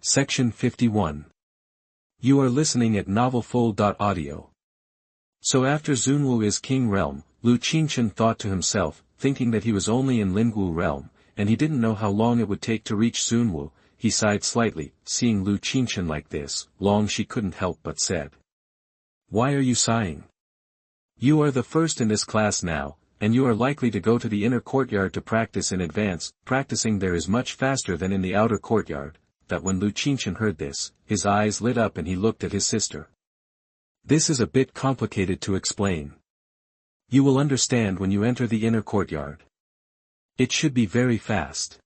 Section 51. You are listening at novelfull.audio. So after Zunwu is King Realm, Lu Qingchen thought to himself, thinking that he was only in Lingwu Realm, and he didn't know how long it would take to reach Zunwu. He sighed slightly, seeing Lu Qingchen like this. Long she couldn't help but said. Why are you sighing? You are the first in this class now, and you are likely to go to the inner courtyard to practice in advance. Practicing there is much faster than in the outer courtyard. That when Lu Qingchen heard this, his eyes lit up and he looked at his sister. This is a bit complicated to explain. You will understand when you enter the inner courtyard. It should be very fast.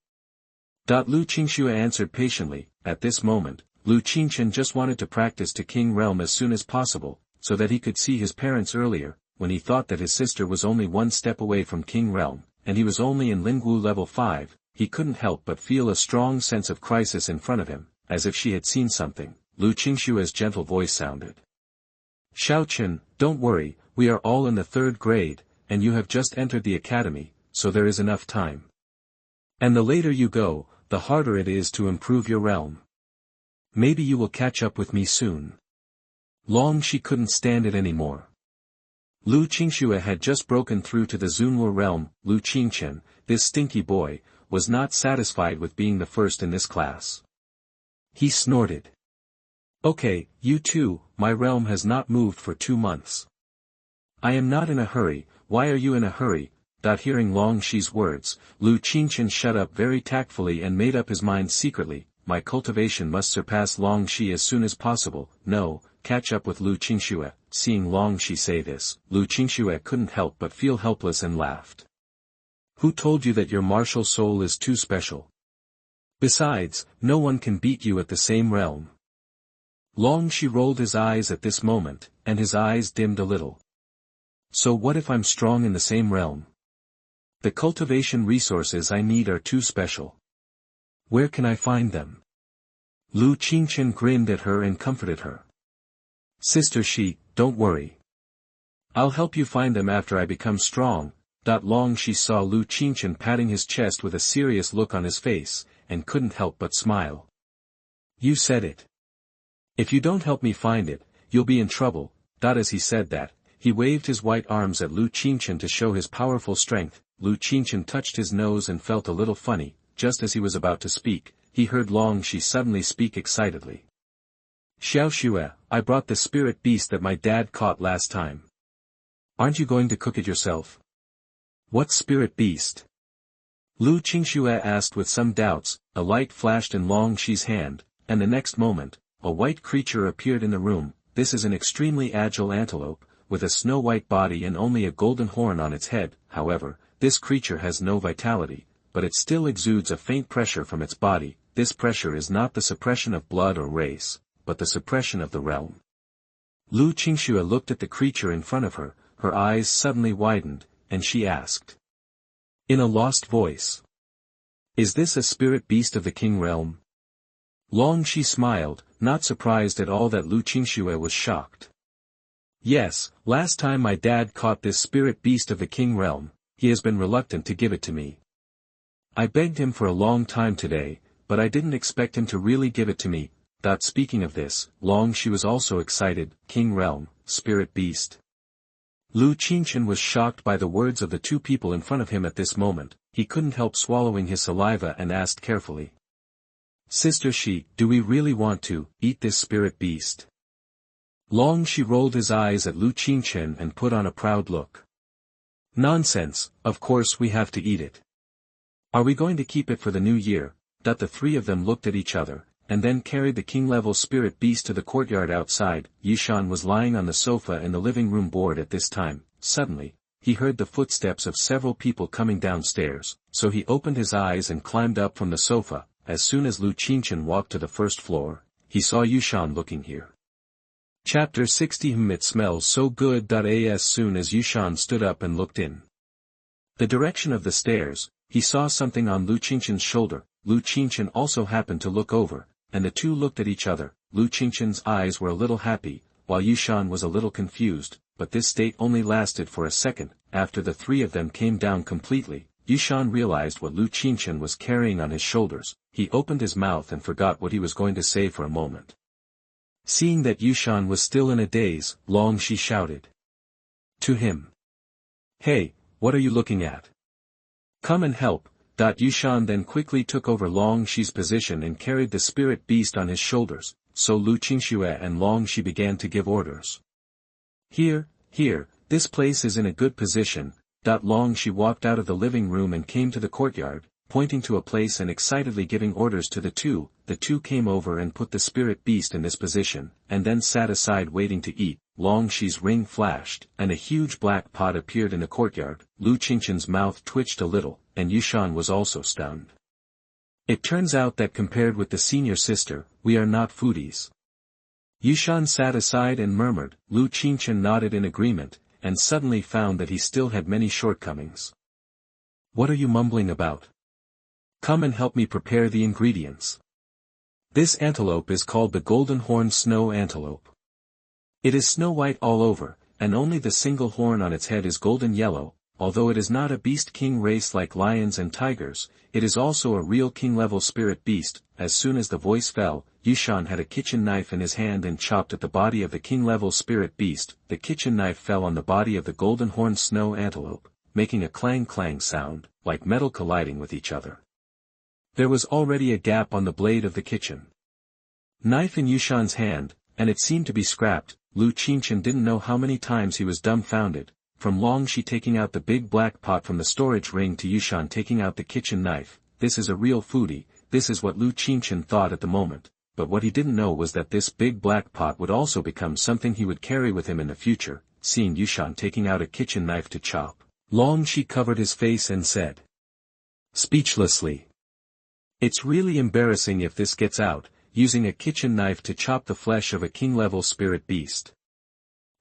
Lu Qingxue answered patiently. At this moment, Lu Qingchen just wanted to practice to King Realm as soon as possible, so that he could see his parents earlier. When he thought that his sister was only one step away from King Realm, and he was only in Lingwu level 5, he couldn't help but feel a strong sense of crisis in front of him, as if she had seen something. Lu Qingxue's gentle voice sounded. Xiaochen, don't worry, we are all in the 3rd grade, and you have just entered the academy, so there is enough time. And the later you go, the harder it is to improve your realm. Maybe you will catch up with me soon. Long she couldn't stand it anymore. Lu Qingxue had just broken through to the Zunwu realm. Lu Qingchen, this stinky boy, was not satisfied with being the first in this class. He snorted. Okay, you too, my realm has not moved for 2 months. I am not in a hurry. Why are you in a hurry? Hearing Long Shi's words, Lu Qingchen shut up very tactfully and made up his mind secretly. My cultivation must surpass Long Shi as soon as possible. No, catch up with Lu Qingxue. Seeing Long Shi say this, Lu Qingxue couldn't help but feel helpless and laughed. Who told you that your martial soul is too special? Besides, no one can beat you at the same realm. Long Shi rolled his eyes at this moment, and his eyes dimmed a little. So what if I'm strong in the same realm? The cultivation resources I need are too special. Where can I find them? Lu Qingchen grinned at her and comforted her. Sister Shi, don't worry. I'll help you find them after I become strong. Long Shi saw Lu Qingchen patting his chest with a serious look on his face, and couldn't help but smile. You said it. If you don't help me find it, you'll be in trouble. As he said that, he waved his white arms at Lu Qingchen to show his powerful strength. Lu Qingchen touched his nose and felt a little funny. Just as he was about to speak, he heard Long Shi suddenly speak excitedly. Xiaoxue, I brought the spirit beast that my dad caught last time. Aren't you going to cook it yourself? What spirit beast? Lu Qingxue asked with some doubts. A light flashed in Long Shi's hand, and the next moment, a white creature appeared in the room. This is an extremely agile antelope, with a snow-white body and only a golden horn on its head. However, this creature has no vitality, but it still exudes a faint pressure from its body. This pressure is not the suppression of blood or race, but the suppression of the realm. Lu Qingxue looked at the creature in front of her, her eyes suddenly widened, and she asked. In a lost voice. Is this a spirit beast of the King Realm? Long Shi smiled, not surprised at all that Lu Qingxue was shocked. Yes, last time my dad caught this spirit beast of the King Realm, he has been reluctant to give it to me. I begged him for a long time today, but I didn't expect him to really give it to me. Speaking of this, Long Shi was also excited. King Realm, spirit beast. Lu Qingchen was shocked by the words of the two people in front of him at this moment. He couldn't help swallowing his saliva and asked carefully. Sister Shi, do we really want to eat this spirit beast? Long Shi rolled his eyes at Lu Qingchen and put on a proud look. Nonsense, of course we have to eat it. Are we going to keep it for the new year? The 3 of them looked at each other, and then carried the king-level spirit beast to the courtyard outside. Yishan was lying on the sofa in the living room bored at this time. Suddenly, he heard the footsteps of several people coming downstairs, so he opened his eyes and climbed up from the sofa. As soon as Lu Qingchen walked to the 1st floor, he saw Yishan looking here. Chapter 60. It smells so good. As soon as Yishan stood up and looked in the direction of the stairs, he saw something on Lu Qingchen's shoulder. Lu Qingchen also happened to look over, and the two looked at each other. Lu Qingchen's eyes were a little happy, while Yishan was a little confused, but this state only lasted for a second. After the 3 of them came down completely, Yushan realized what Lu Qingchen was carrying on his shoulders. He opened his mouth and forgot what he was going to say for a moment. Seeing that Yushan was still in a daze, Long Shi shouted to him. "Hey, what are you looking at? Come and help." Yushan then quickly took over Long Shi's position and carried the spirit beast on his shoulders, so Lu Qingxue and Long Shi began to give orders. Here, this place is in a good position." Long Shi walked out of the living room and came to the courtyard, pointing to a place and excitedly giving orders to the two. The two came over and put the spirit beast in this position, and then sat aside waiting to eat. Long Shi's ring flashed, and a huge black pot appeared in the courtyard. Lu Qingchen's mouth twitched a little, and Yushan was also stunned. It turns out that compared with the senior sister, we are not foodies. Yushan sat aside and murmured. Lu Qingchen nodded in agreement, and suddenly found that he still had many shortcomings. "What are you mumbling about? Come and help me prepare the ingredients." This antelope is called the golden horn snow antelope. It is snow white all over, and only the single horn on its head is golden yellow. Although it is not a beast king race like lions and tigers, it is also a real king-level spirit beast. As soon as the voice fell, Yushan had a kitchen knife in his hand and chopped at the body of the king-level spirit beast. The kitchen knife fell on the body of the golden horn snow antelope, making a clang-clang sound, like metal colliding with each other. There was already a gap on the blade of the kitchen knife in Yushan's hand, and it seemed to be scrapped. Lu Qingchen didn't know how many times he was dumbfounded, from Long Shi taking out the big black pot from the storage ring to Yushan taking out the kitchen knife. This is a real foodie. This is what Lu Qingchen thought at the moment, but what he didn't know was that this big black pot would also become something he would carry with him in the future. Seeing Yushan taking out a kitchen knife to chop, Long Shi covered his face and said speechlessly, "It's really embarrassing if this gets out, using a kitchen knife to chop the flesh of a king-level spirit beast."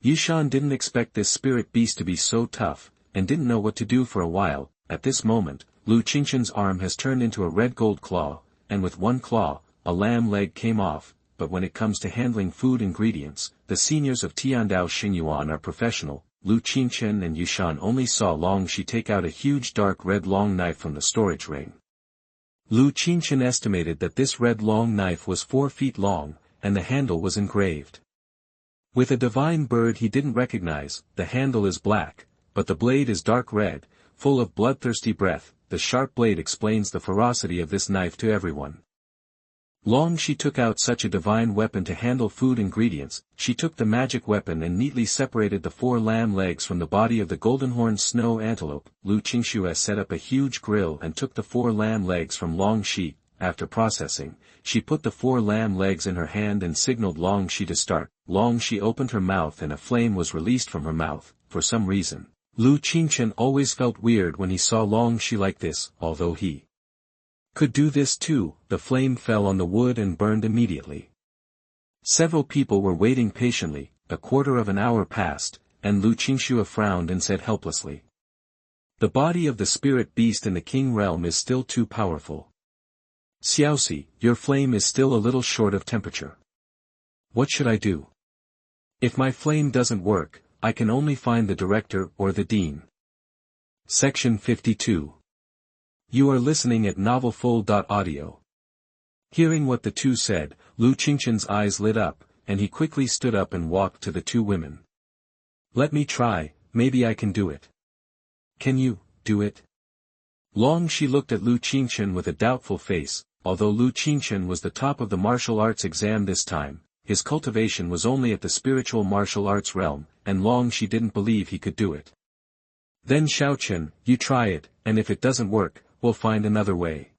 Yushan didn't expect this spirit beast to be so tough, and didn't know what to do for a while. At this moment, Lu Qingchen's arm has turned into a red gold claw, and with one claw, a lamb leg came off. But when it comes to handling food ingredients, the seniors of Tiandao Xingyuan are professional. Lu Qingchen and Yushan only saw Long Shi take out a huge dark red long knife from the storage ring. Lu Qingchen estimated that this red long knife was 4 feet long, and the handle was engraved with a divine bird he didn't recognize. The handle is black, but the blade is dark red, full of bloodthirsty breath. The sharp blade explains the ferocity of this knife to everyone. Long Shi took out such a divine weapon to handle food ingredients. She took the magic weapon and neatly separated the 4 lamb legs from the body of the golden-horned snow antelope. Lu Qingxue set up a huge grill and took the 4 lamb legs from Long Shi. After processing, she put the 4 lamb legs in her hand and signaled Long Shi to start. Long Shi opened her mouth and a flame was released from her mouth. For some reason, Lu Qingchen always felt weird when he saw Long Shi like this. Although he could do this too, the flame fell on the wood and burned immediately. Several people were waiting patiently. A quarter of an hour passed, and Lu Qingxue frowned and said helplessly, "The body of the spirit beast in the king realm is still too powerful. Xiaoxi, your flame is still a little short of temperature. What should I do? If my flame doesn't work, I can only find the director or the dean." Section 52. You are listening at novelfull.audio. Hearing what the two said, Lu Qingchen's eyes lit up, and he quickly stood up and walked to the 2 women. "Let me try, maybe I can do it." "Can you do it?" Long Shi looked at Lu Qingchen with a doubtful face. Although Lu Qingchen was the top of the martial arts exam this time, his cultivation was only at the spiritual martial arts realm, and Long Shi didn't believe he could do it. "Then Xiaochen, you try it, and if it doesn't work, we'll find another way."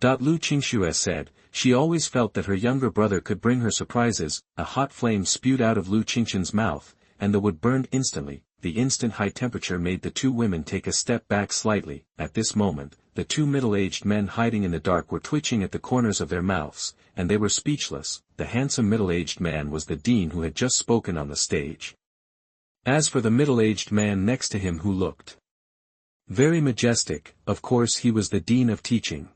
Lu Qingxue said. She always felt that her younger brother could bring her surprises. A hot flame spewed out of Lu Qingchen's mouth, and the wood burned instantly. The instant high temperature made the 2 women take a step back slightly. At this moment, the 2 middle-aged men hiding in the dark were twitching at the corners of their mouths, and they were speechless. The handsome middle-aged man was the dean who had just spoken on the stage. As for the middle-aged man next to him who looked very majestic, of course he was the dean of teaching.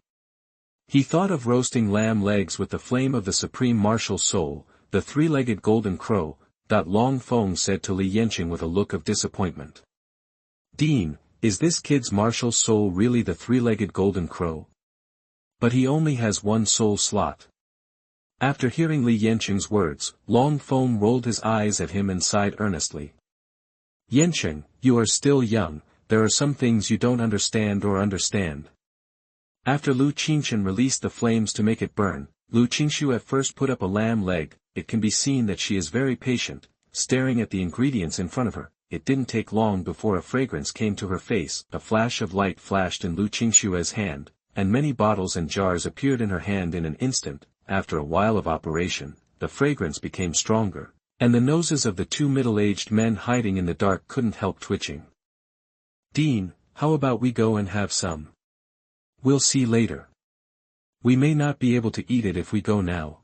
He thought of roasting lamb legs with the flame of the supreme martial soul, the 3-legged golden crow. Long Feng said to Li Yanqing with a look of disappointment. "Dean, Is this kid's martial soul really the three-legged golden crow? But he only has one soul slot. After hearing Li Yanqing's words, Long Feng rolled his eyes at him and sighed earnestly. Yanqing, you are still young, there are some things you don't understand. After Lu Qingchen released the flames to make it burn, Lu Qingshu at first put up a lamb leg. It can be seen that she is very patient, staring at the ingredients in front of her. It didn't take long before a fragrance came to her face, a flash of light flashed in Lu Qingshu's hand, and many bottles and jars appeared in her hand in an instant. After a while of operation, the fragrance became stronger, and the noses of the two middle-aged men hiding in the dark couldn't help twitching. Dean, how about we go and have some? We'll see later. We may not be able to eat it if we go now.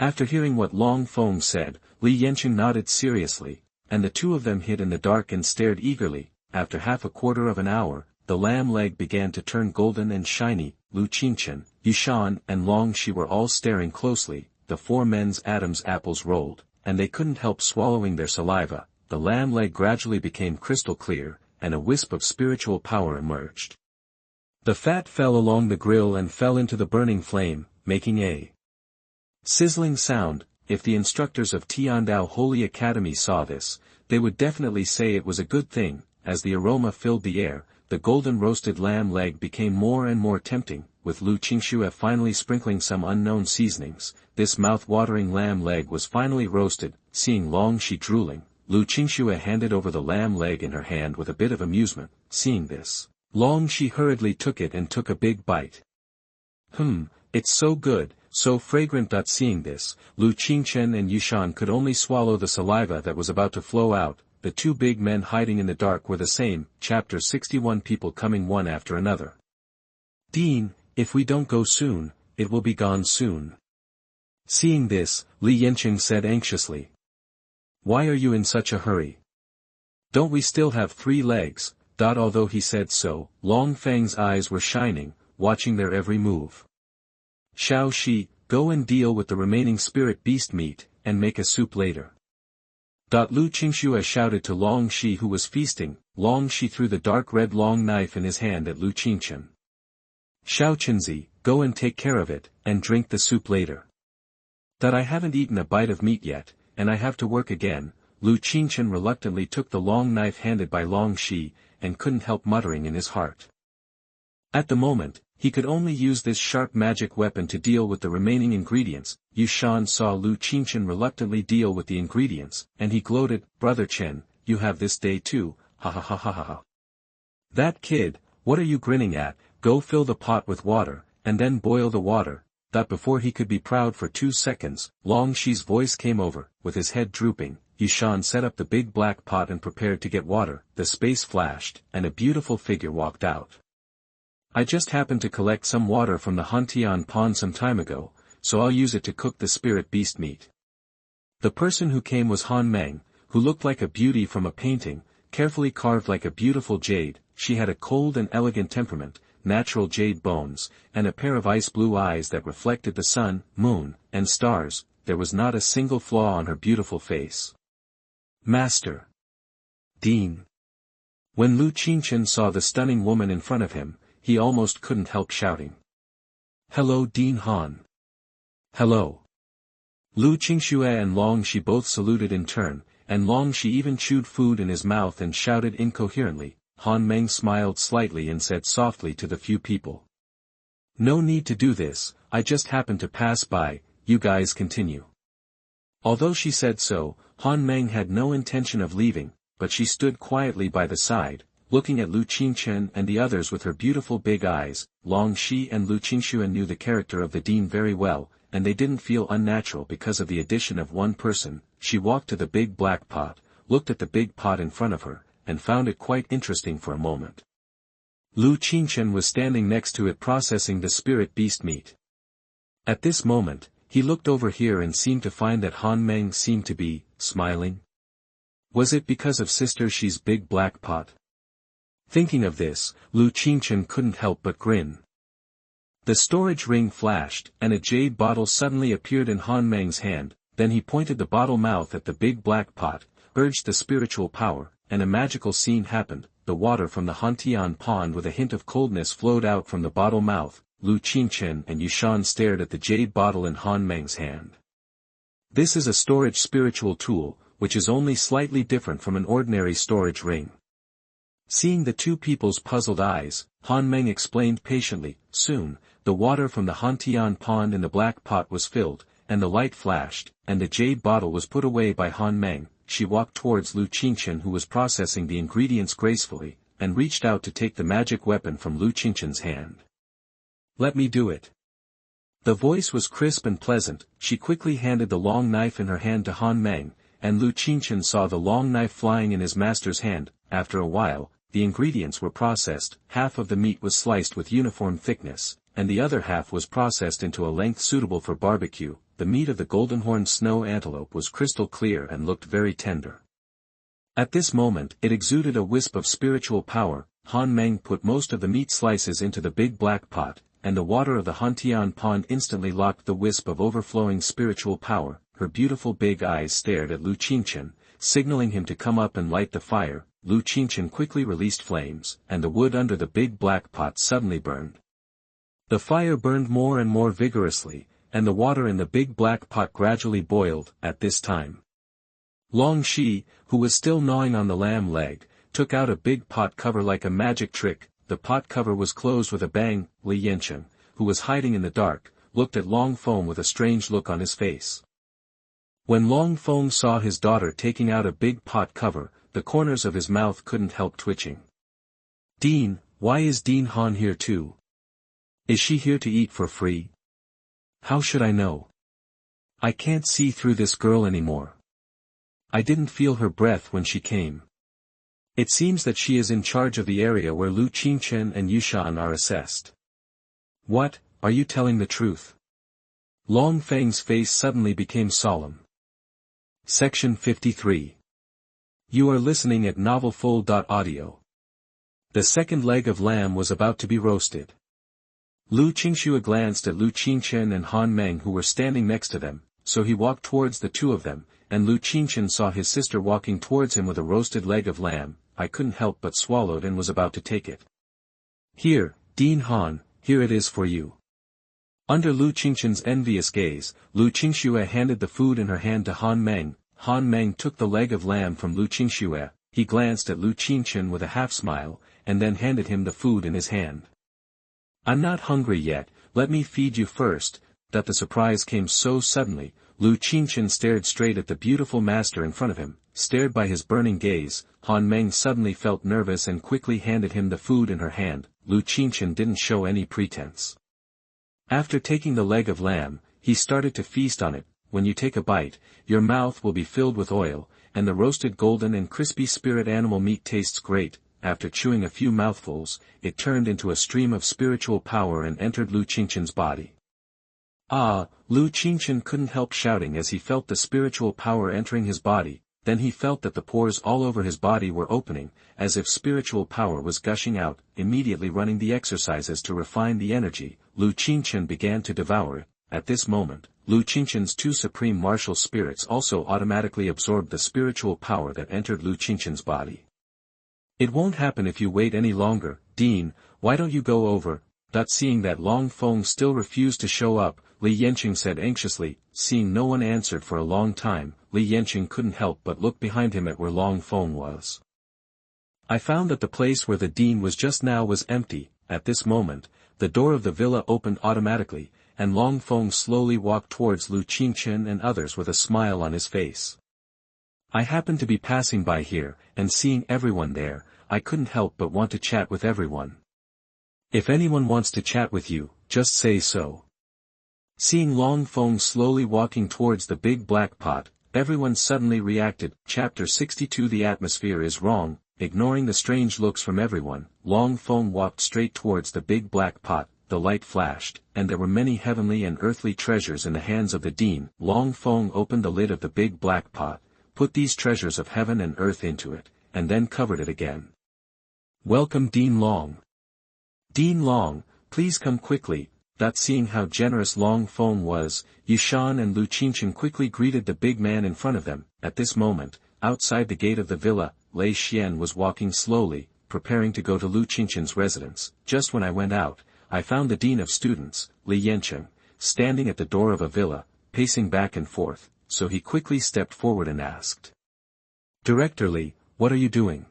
After hearing what Long Feng said, Li Yanqing nodded seriously, and the two of them hid in the dark and stared eagerly. After half a quarter of an hour, the lamb leg began to turn golden and shiny. Lu Qingchen, Yushan and Long Shi were all staring closely. The four men's Adam's apples rolled, and they couldn't help swallowing their saliva. The lamb leg gradually became crystal clear, and a wisp of spiritual power emerged. The fat fell along the grill and fell into the burning flame, making a sizzling sound. If the instructors of Tiandao Holy Academy saw this, they would definitely say it was a good thing. As the aroma filled the air, the golden roasted lamb leg became more and more tempting, with Lu Qingshu finally sprinkling some unknown seasonings. This mouth-watering lamb leg was finally roasted. Seeing Long Shi drooling, Lu Qingshu handed over the lamb leg in her hand with a bit of amusement. Seeing this, Long Shi hurriedly took it and took a big bite. It's so good, so fragrant. Seeing this, Lu Qingchen and Yushan could only swallow the saliva that was about to flow out. The two big men hiding in the dark were the same. Chapter 61. People coming one after another. Dean, if we don't go soon, it will be gone soon. Seeing this, Li Yanqing said anxiously. Why are you in such a hurry? Don't we still have 3 legs? Although he said so, Long Feng's eyes were shining, watching their every move. Xiao Shi, go and deal with the remaining spirit beast meat, and make a soup later. Lu Qingshu shouted to Long Shi who was feasting. Long Shi threw the dark red long knife in his hand at Lu Qingchen. Xiao Qinzi, go and take care of it, and drink the soup later. I haven't eaten a bite of meat yet, and I have to work again. Lu Qingchen reluctantly took the long knife handed by Long Shi, and couldn't help muttering in his heart. At the moment, he could only use this sharp magic weapon to deal with the remaining ingredients. Yushan saw Lu Qingchen reluctantly deal with the ingredients, and he gloated, Brother Chen, you have this day too, ha ha ha ha ha ha. That kid, what are you grinning at? Go fill the pot with water, and then boil the water. Before he could be proud for 2 seconds, Long Shi's voice came over. With his head drooping, Yushan set up the big black pot and prepared to get water. The space flashed, and a beautiful figure walked out. I just happened to collect some water from the Hantian pond some time ago, so I'll use it to cook the spirit beast meat. The person who came was Han Meng, who looked like a beauty from a painting, carefully carved like a beautiful jade. She had a cold and elegant temperament, natural jade bones, and a pair of ice-blue eyes that reflected the sun, moon, and stars. There was not a single flaw on her beautiful face. Master. Dean. When Lu Qingchen saw the stunning woman in front of him, he almost couldn't help shouting. Hello Dean Han. Hello. Lu Qingshu and Long Shi both saluted in turn, and Long Shi even chewed food in his mouth and shouted incoherently. Han Meng smiled slightly and said softly to the few people. No need to do this, I just happened to pass by, you guys continue. Although she said so, Han Meng had no intention of leaving, but she stood quietly by the side, looking at Lu Qingchen and the others with her beautiful big eyes. Long Shi and Lu Qingshu knew the character of the dean very well, and they didn't feel unnatural because of the addition of one person. She walked to the big black pot, looked at the big pot in front of her, and found it quite interesting for a moment. Lu Qingchen was standing next to it processing the spirit beast meat. At this moment, he looked over here and seemed to find that Han Meng seemed to be smiling. Was it because of Sister Shi's big black pot? Thinking of this, Lu Qingchen couldn't help but grin. The storage ring flashed, and a jade bottle suddenly appeared in Han Meng's hand. Then he pointed the bottle mouth at the big black pot, urged the spiritual power, and a magical scene happened. the water from the Hantian pond with a hint of coldness flowed out from the bottle mouth. Lu Qingchen and Yushan stared at the jade bottle in Han Meng's hand. This is a storage spiritual tool, which is only slightly different from an ordinary storage ring. Seeing the two people's puzzled eyes, Han Meng explained patiently, soon, the water from the Hantian pond in the black pot was filled, and the light flashed, and the jade bottle was put away by Han Meng. She walked towards Lu Qingchen who was processing the ingredients gracefully, and reached out to take the magic weapon from Lu Qingchen's hand. "Let me do it." The voice was crisp and pleasant. She quickly handed the long knife in her hand to Han Meng, and Lu Qingchen saw the long knife flying in his master's hand. After a while, the ingredients were processed. Half of the meat was sliced with uniform thickness, and the other half was processed into a length suitable for barbecue. The meat of the golden-horned snow antelope was crystal clear and looked very tender. At this moment, it exuded a wisp of spiritual power. Han Meng put most of the meat slices into the big black pot, and the water of the Hantian pond instantly locked the wisp of overflowing spiritual power. Her beautiful big eyes stared at Lu Qingchen, signaling him to come up and light the fire. Lu Qingchen quickly released flames, and the wood under the big black pot suddenly burned. The fire burned more and more vigorously, and the water in the big black pot gradually boiled. At this time, Long Shi, who was still gnawing on the lamb leg, took out a big pot cover like a magic trick. The pot cover was closed with a bang. Li Yanchen, who was hiding in the dark, looked at Long Feng with a strange look on his face. When Long Feng saw his daughter taking out a big pot cover, the corners of his mouth couldn't help twitching. "Dean, why is Dean Han here too? Is she here to eat for free? How should I know? I can't see through this girl anymore. I didn't feel her breath when she came. It seems that she is in charge of the area where Lu Qingchen and Yushan are assessed." "What, are you telling the truth?" Long Feng's face suddenly became solemn. Section 53. You are listening at novelfull.audio. The second leg of lamb was about to be roasted. Lu Qingxue glanced at Lu Qingchen and Han Meng who were standing next to them, so he walked towards the two of them, and Lu Qingchen saw his sister walking towards him with a roasted leg of lamb. I couldn't help but swallowed and was about to take it. "Here, Dean Han, here it is for you." Under Lu Qingchen's envious gaze, Lu Qingxue handed the food in her hand to Han Meng. Han Meng took the leg of lamb from Lu Qingxue. He glanced at Lu Qingchen with a half-smile, and then handed him the food in his hand. "I'm not hungry yet, let me feed you first." That the surprise came so suddenly, Lu Qingchen stared straight at the beautiful master in front of him. Stared by his burning gaze, Han Meng suddenly felt nervous and quickly handed him the food in her hand. Lu Qingchen didn't show any pretense. After taking the leg of lamb, he started to feast on it. When you take a bite, your mouth will be filled with oil, and the roasted golden and crispy spirit animal meat tastes great. After chewing a few mouthfuls, it turned into a stream of spiritual power and entered Lu Qingchen's body. "Ah!" Lu Qingchen couldn't help shouting as he felt the spiritual power entering his body. Then he felt that the pores all over his body were opening, as if spiritual power was gushing out. Immediately running the exercises to refine the energy, Lu Qingchen began to devour it. At this moment, Lu Qingchen's two supreme martial spirits also automatically absorbed the spiritual power that entered Lu Qingchen's body. "It won't happen if you wait any longer, Dean, why don't you go over?" Seeing that Long Feng still refused to show up, Li Yanqing said anxiously. Seeing no one answered for a long time, Li Yanqing couldn't help but look behind him at where Long Feng was. "I found that the place where the dean was just now was empty." At this moment, the door of the villa opened automatically, and Long Feng slowly walked towards Lu Qingchen and others with a smile on his face. "I happened to be passing by here, and seeing everyone there, I couldn't help but want to chat with everyone. If anyone wants to chat with you, just say so." Seeing Long Feng slowly walking towards the big black pot, everyone suddenly reacted. Chapter 62. The atmosphere is wrong. Ignoring the strange looks from everyone, Long Feng walked straight towards the big black pot. The light flashed, and there were many heavenly and earthly treasures in the hands of the dean. Long Feng opened the lid of the big black pot, put these treasures of heaven and earth into it, and then covered it again. "Welcome Dean Long. Dean Long, please come quickly." Seeing how generous Long Feng was, Yushan and Lu Qingchen quickly greeted the big man in front of them. At this moment, outside the gate of the villa, Lei Xian was walking slowly, preparing to go to Lu Qingchen's residence. Just when I went out, I found the dean of students, Li Yancheng, standing at the door of a villa, pacing back and forth, so he quickly stepped forward and asked. Director Li, what are you doing?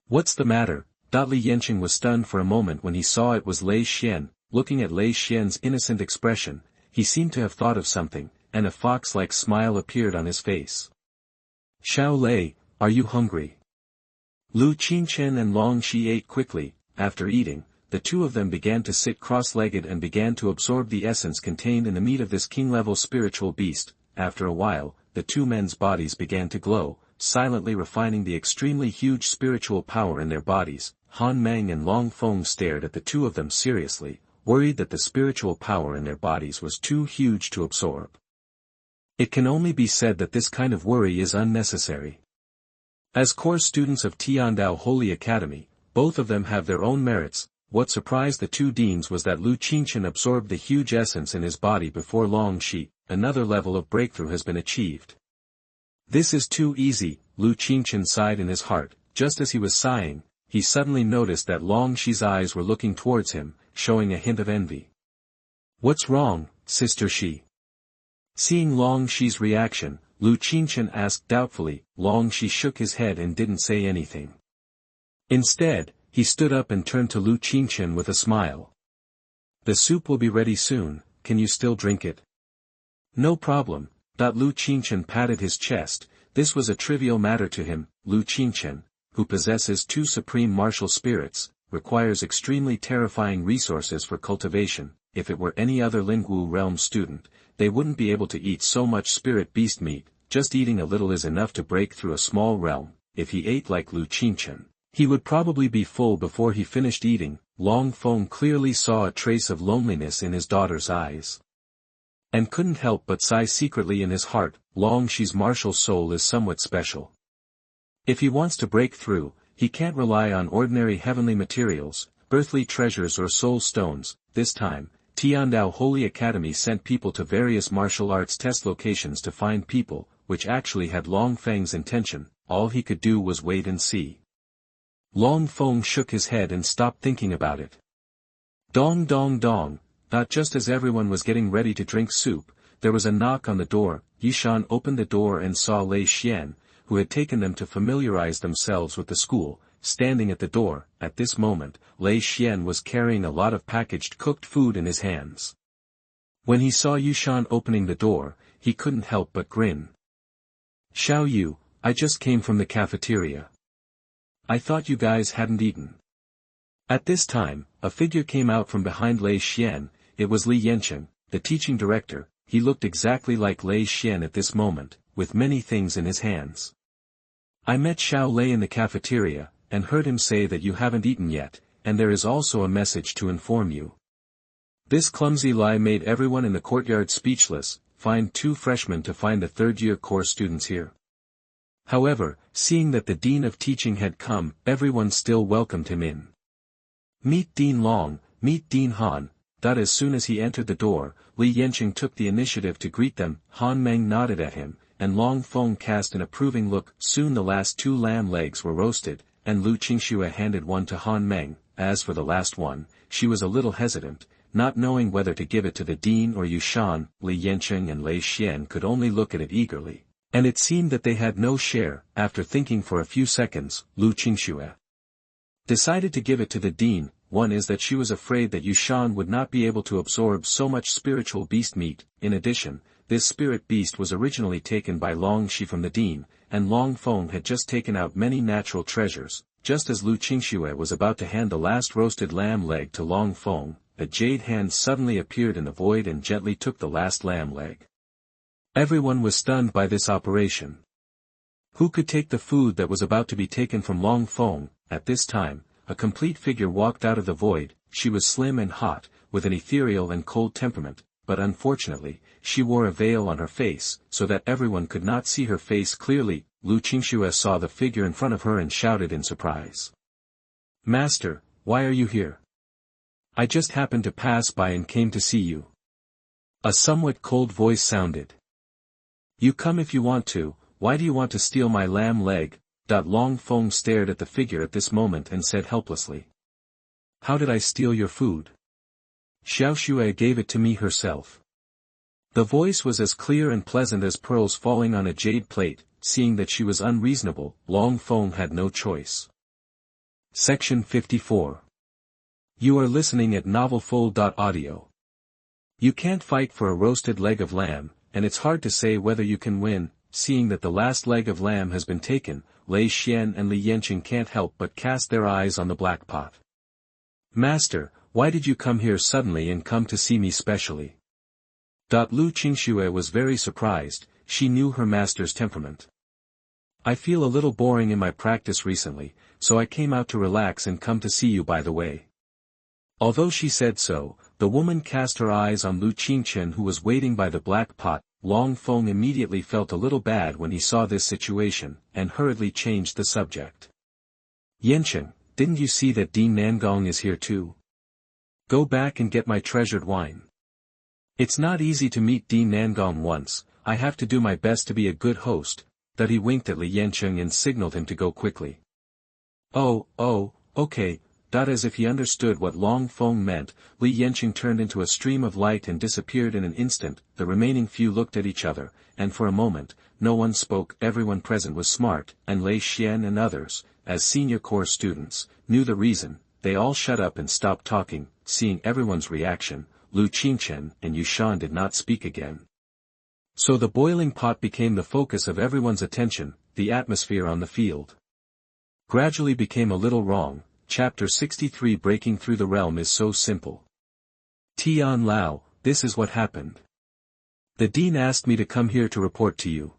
What's the matter? Li Yancheng was stunned for a moment when he saw it was Lei Xian. Looking at Lei Xian's innocent expression, he seemed to have thought of something, and a fox-like smile appeared on his face. Xiao Lei, are you hungry? Lu Qingchen and Long Shi ate quickly. After eating, the two of them began to sit cross-legged and began to absorb the essence contained in the meat of this king-level spiritual beast. After a while, the two men's bodies began to glow, silently refining the extremely huge spiritual power in their bodies. Han Meng and Long Feng stared at the two of them seriously, worried that the spiritual power in their bodies was too huge to absorb. It can only be said that this kind of worry is unnecessary. As core students of Tiandao Holy Academy, both of them have their own merits. What surprised the two deans was that Lu Qingchen absorbed the huge essence in his body before Long Shi. Another level of breakthrough has been achieved. This is too easy, Lu Qingchen sighed in his heart. Just as he was sighing, he suddenly noticed that Long Shi's eyes were looking towards him, showing a hint of envy. What's wrong, Sister Shi? Seeing Long Shi's reaction, Lu Qingchen asked doubtfully. Long Shi shook his head and didn't say anything. Instead, he stood up and turned to Lu Qingchen with a smile. The soup will be ready soon, can you still drink it? No problem. Lu Qingchen patted his chest. This was a trivial matter to him. Lu Qingchen, who possesses two supreme martial spirits, requires extremely terrifying resources for cultivation. If it were any other Lingwu realm student, they wouldn't be able to eat so much spirit beast meat. Just eating a little is enough to break through a small realm. If he ate like Lu Qingchen, he would probably be full before he finished eating. Long Feng clearly saw a trace of loneliness in his daughter's eyes, and couldn't help but sigh secretly in his heart. Long Shi's martial soul is somewhat special. If he wants to break through, he can't rely on ordinary heavenly materials, earthly treasures or soul stones. This time, Tiandao Holy Academy sent people to various martial arts test locations to find people, which actually had Long Feng's intention. All he could do was wait and see. Long Feng shook his head and stopped thinking about it. Dong dong dong. Not just as everyone was getting ready to drink soup, there was a knock on the door. Yishan opened the door and saw Lei Xian, who had taken them to familiarize themselves with the school, standing at the door. At this moment, Lei Xian was carrying a lot of packaged cooked food in his hands. When he saw Yishan opening the door, he couldn't help but grin. Xiao Yu, I just came from the cafeteria. I thought you guys hadn't eaten. At this time, a figure came out from behind Lei Xian. It was Li Yancheng, the teaching director. He looked exactly like Lei Xian at this moment, with many things in his hands. I met Xiao Lei in the cafeteria, and heard him say that you haven't eaten yet, and there is also a message to inform you. This clumsy lie made everyone in the courtyard speechless. Find 2 freshmen to find the third-year core students here. However, seeing that the Dean of Teaching had come, everyone still welcomed him in. Meet Dean Long, meet Dean Han. As soon as he entered the door, Li Yancheng took the initiative to greet them. Han Meng nodded at him, and Long Feng cast an approving look. Soon the last 2 lamb legs were roasted, and Lu Qingxue handed one to Han Meng. As for the last one, she was a little hesitant, not knowing whether to give it to the dean or Yushan. Li Yancheng and Lei Xian could only look at it eagerly, and it seemed that they had no share. After thinking for a few seconds, Lu Qingxue decided to give it to the dean. One is that she was afraid that Yushan would not be able to absorb so much spiritual beast meat. In addition, this spirit beast was originally taken by Long Shi from the dean, and Long Feng had just taken out many natural treasures. Just as Lu Qingxue was about to hand the last roasted lamb leg to Long Feng, a jade hand suddenly appeared in the void and gently took the last lamb leg. Everyone was stunned by this operation. Who could take the food that was about to be taken from Long Feng? At this time, a complete figure walked out of the void. She was slim and hot, with an ethereal and cold temperament, but unfortunately, she wore a veil on her face, so that everyone could not see her face clearly. Lu Qingxue saw the figure in front of her and shouted in surprise. Master, why are you here? I just happened to pass by and came to see you. A somewhat cold voice sounded. You come if you want to. Why do you want to steal my lamb leg? Long Feng stared at the figure at this moment and said helplessly. How did I steal your food? Xiao Shui gave it to me herself. The voice was as clear and pleasant as pearls falling on a jade plate. Seeing that she was unreasonable, Long Feng had no choice. Section 54. You are listening at novelfull.audio. You can't fight for a roasted leg of lamb, and it's hard to say whether you can win, seeing that the last leg of lamb has been taken. Lei Xian and Li Yanqing can't help but cast their eyes on the black pot. Master, why did you come here suddenly and come to see me specially? Lu Qingxue was very surprised. She knew her master's temperament. I feel a little boring in my practice recently, so I came out to relax and come to see you by the way. Although she said so, the woman cast her eyes on Lu Qingchen who was waiting by the black pot. Long Feng immediately felt a little bad when he saw this situation, and hurriedly changed the subject. Yanqing, didn't you see that Dean Nangong is here too? Go back and get my treasured wine. It's not easy to meet Dean Nangong once. I have to do my best to be a good host. That he winked at Li Yanqing and signaled him to go quickly. Oh, okay. As if he understood what Long Feng meant, Li Yanqing turned into a stream of light and disappeared in an instant. The remaining few looked at each other, and for a moment, no one spoke. Everyone present was smart, and Lei Xian and others, as senior core students, knew the reason. They all shut up and stopped talking. Seeing everyone's reaction, Lu Qingchen and Yushan did not speak again. So the boiling pot became the focus of everyone's attention. The atmosphere on the field gradually became a little wrong. Chapter 63 Breaking Through the Realm is so simple. Tian Lao, this is what happened. The dean asked me to come here to report to you.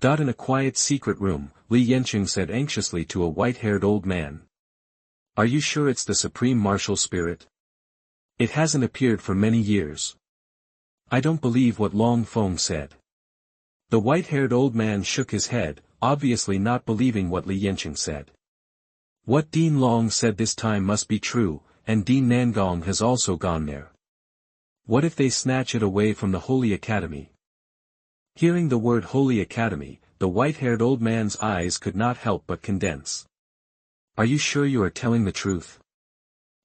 In a quiet secret room, Li Yanqing said anxiously to a white-haired old man. Are you sure it's the supreme martial spirit? It hasn't appeared for many years. I don't believe what Long Feng said. The white-haired old man shook his head, obviously not believing what Li Yanqing said. What Dean Long said this time must be true, and Dean Nangong has also gone there. What if they snatch it away from the Holy Academy? Hearing the word Holy Academy, the white-haired old man's eyes could not help but condense. Are you sure you are telling the truth?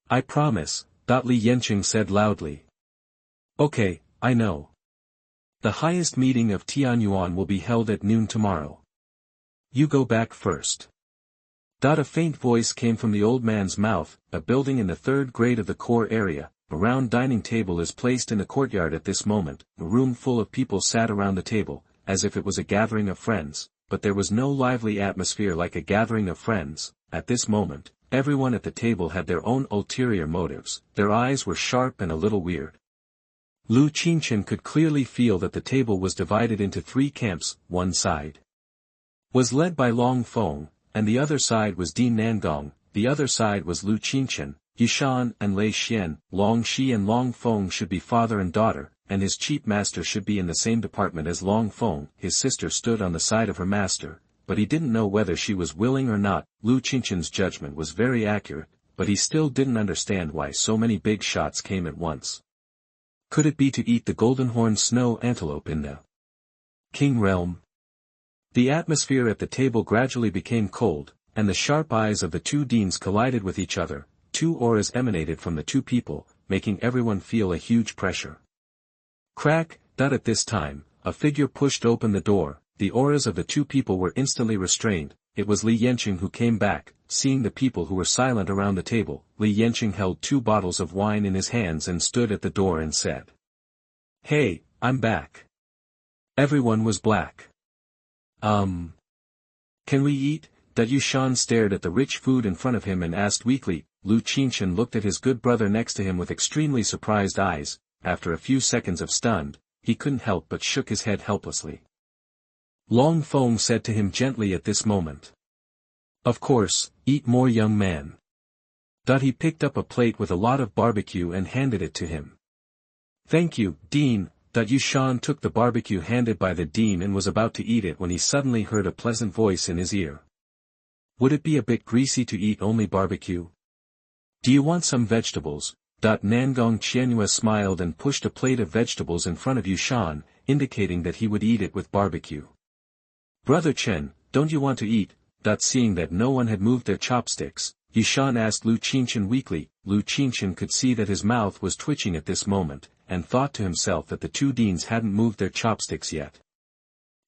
I promise, Li Yanqing said loudly. Okay, I know. The highest meeting of Tianyuan will be held at noon tomorrow. You go back first. A faint voice came from the old man's mouth. A building in the third grade of the core area. A round dining table is placed in the courtyard at this moment. A room full of people sat around the table, as if it was a gathering of friends, but there was no lively atmosphere like a gathering of friends. At this moment, everyone at the table had their own ulterior motives. Their eyes were sharp and a little weird. Lu Qingchen could clearly feel that the table was divided into three camps. One side was led by Long Feng, and the other side was Dean Nangong. The other side was Lu Qingchen, Yushan and Lei Xian. Long Shi and Long Feng should be father and daughter, and his chief master should be in the same department as Long Feng. His sister stood on the side of her master, but he didn't know whether she was willing or not. Lu Qingchen's judgment was very accurate, but he still didn't understand why so many big shots came at once. Could it be to eat the golden-horned snow antelope in the King realm? The atmosphere at the table gradually became cold, and the sharp eyes of the two deans collided with each other. Two auras emanated from the two people, making everyone feel a huge pressure. Crack! At this time, a figure pushed open the door. The auras of the two people were instantly restrained. It was Li Yanqing who came back. Seeing the people who were silent around the table, Li Yanqing held 2 bottles of wine in his hands and stood at the door and said, "Hey, I'm back." Everyone was black. Can we eat? Yushan stared at the rich food in front of him and asked weakly. Lu Qingchen looked at his good brother next to him with extremely surprised eyes. After a few seconds of stunned, he couldn't help but shook his head helplessly. Long Feng said to him gently at this moment, "Of course, eat more, young man." He picked up a plate with a lot of barbecue and handed it to him. "Thank you, Dean." Yushan took the barbecue handed by the dean and was about to eat it when he suddenly heard a pleasant voice in his ear. "Would it be a bit greasy to eat only barbecue? Do you want some vegetables?" Nangong Qianhua smiled and pushed a plate of vegetables in front of Yushan, indicating that he would eat it with barbecue. "Brother Chen, don't you want to eat?" Seeing that no one had moved their chopsticks, Yushan asked Lu Qingchen weakly. Lu Qingchen could see that his mouth was twitching at this moment, and thought to himself that the two deans hadn't moved their chopsticks yet.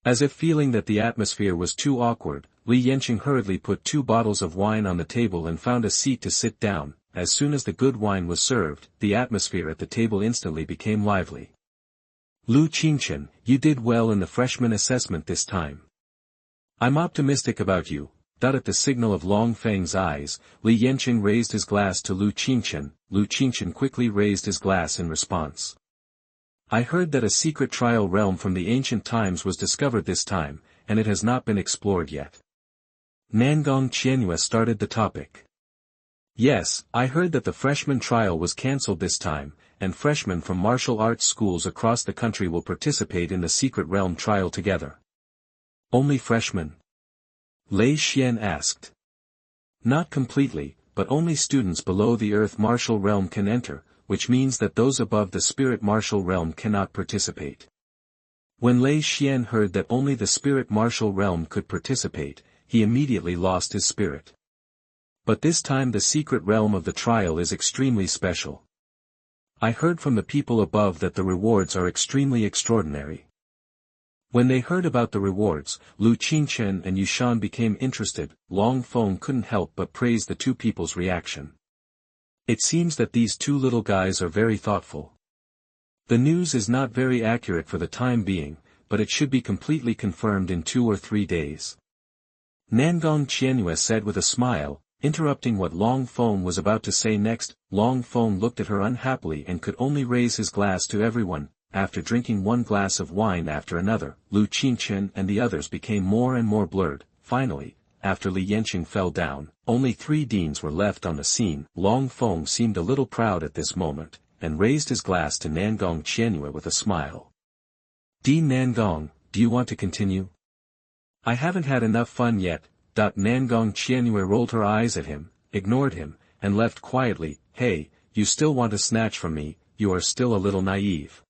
As if feeling that the atmosphere was too awkward, Li Yanqing hurriedly put 2 bottles of wine on the table and found a seat to sit down. As soon as the good wine was served, the atmosphere at the table instantly became lively. Lu Qingchen, you did well in the freshman assessment this time. I'm optimistic about you. At the signal of Long Feng's eyes, Li Yanqing raised his glass to Lu Qingchen. Lu Qingchen quickly raised his glass in response. I heard that a secret trial realm from the ancient times was discovered this time, and it has not been explored yet. Nangong Qianyue started the topic. Yes, I heard that the freshman trial was cancelled this time, and freshmen from martial arts schools across the country will participate in the secret realm trial together. Only freshmen? Lei Xian asked. Not completely, but only students below the earth martial realm can enter, which means that those above the spirit martial realm cannot participate. When Lei Xian heard that only the spirit martial realm could participate, he immediately lost his spirit. But this time the secret realm of the trial is extremely special. I heard from the people above that the rewards are extremely extraordinary. When they heard about the rewards, Lu Qingchen and Yushan became interested. Long Feng couldn't help but praise the two people's reaction. It seems that these two little guys are very thoughtful. The news is not very accurate for the time being, but it should be completely confirmed in 2 or 3 days. Nangong Qianyue said with a smile, interrupting what Long Feng was about to say next. Long Feng looked at her unhappily and could only raise his glass to everyone. After drinking 1 glass of wine after another, Lu Qingchen and the others became more and more blurred. Finally, after Li Yanqing fell down, only 3 deans were left on the scene. Long Feng seemed a little proud at this moment, and raised his glass to Nangong Qianyue with a smile. Dean Nangong, do you want to continue? I haven't had enough fun yet. Nangong Qianyue rolled her eyes at him, ignored him, and left quietly. Hey, you still want to snatch from me, you are still a little naive.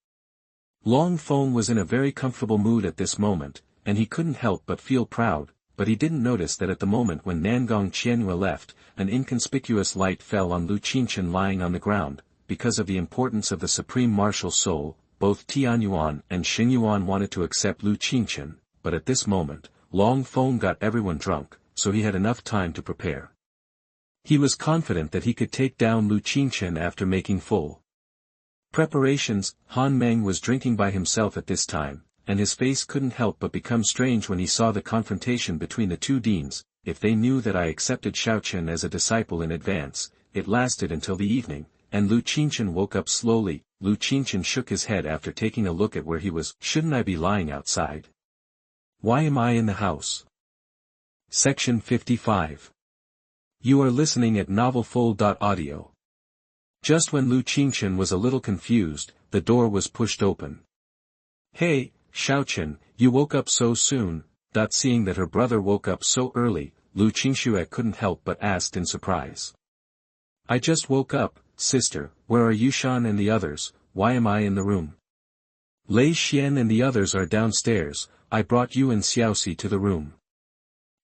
Long Feng was in a very comfortable mood at this moment, and he couldn't help but feel proud, but he didn't notice that at the moment when Nangong Qianyue left, an inconspicuous light fell on Lu Qingchen lying on the ground. Because of the importance of the supreme martial soul, both Tianyuan and Xingyuan wanted to accept Lu Qingchen, but at this moment, Long Feng got everyone drunk, so he had enough time to prepare. He was confident that he could take down Lu Qingchen after making full preparations. Han Meng was drinking by himself at this time, and his face couldn't help but become strange when he saw the confrontation between the two deans. If they knew that I accepted Xiaochen as a disciple in advance, it lasted until the evening, and Lu Qingchen woke up slowly. Lu Qingchen shook his head after taking a look at where he was. Shouldn't I be lying outside? Why am I in the house? Section 55. You are listening at novelfull.audio. Just when Lu Qingchen was a little confused, the door was pushed open. Hey, Xiaochen, you woke up so soon. Seeing that her brother woke up so early, Lu Qingxue couldn't help but asked in surprise. I just woke up, sister. Where are Yushan and the others? Why am I in the room? Lei Xian and the others are downstairs. I brought you and Xiaoxi to the room.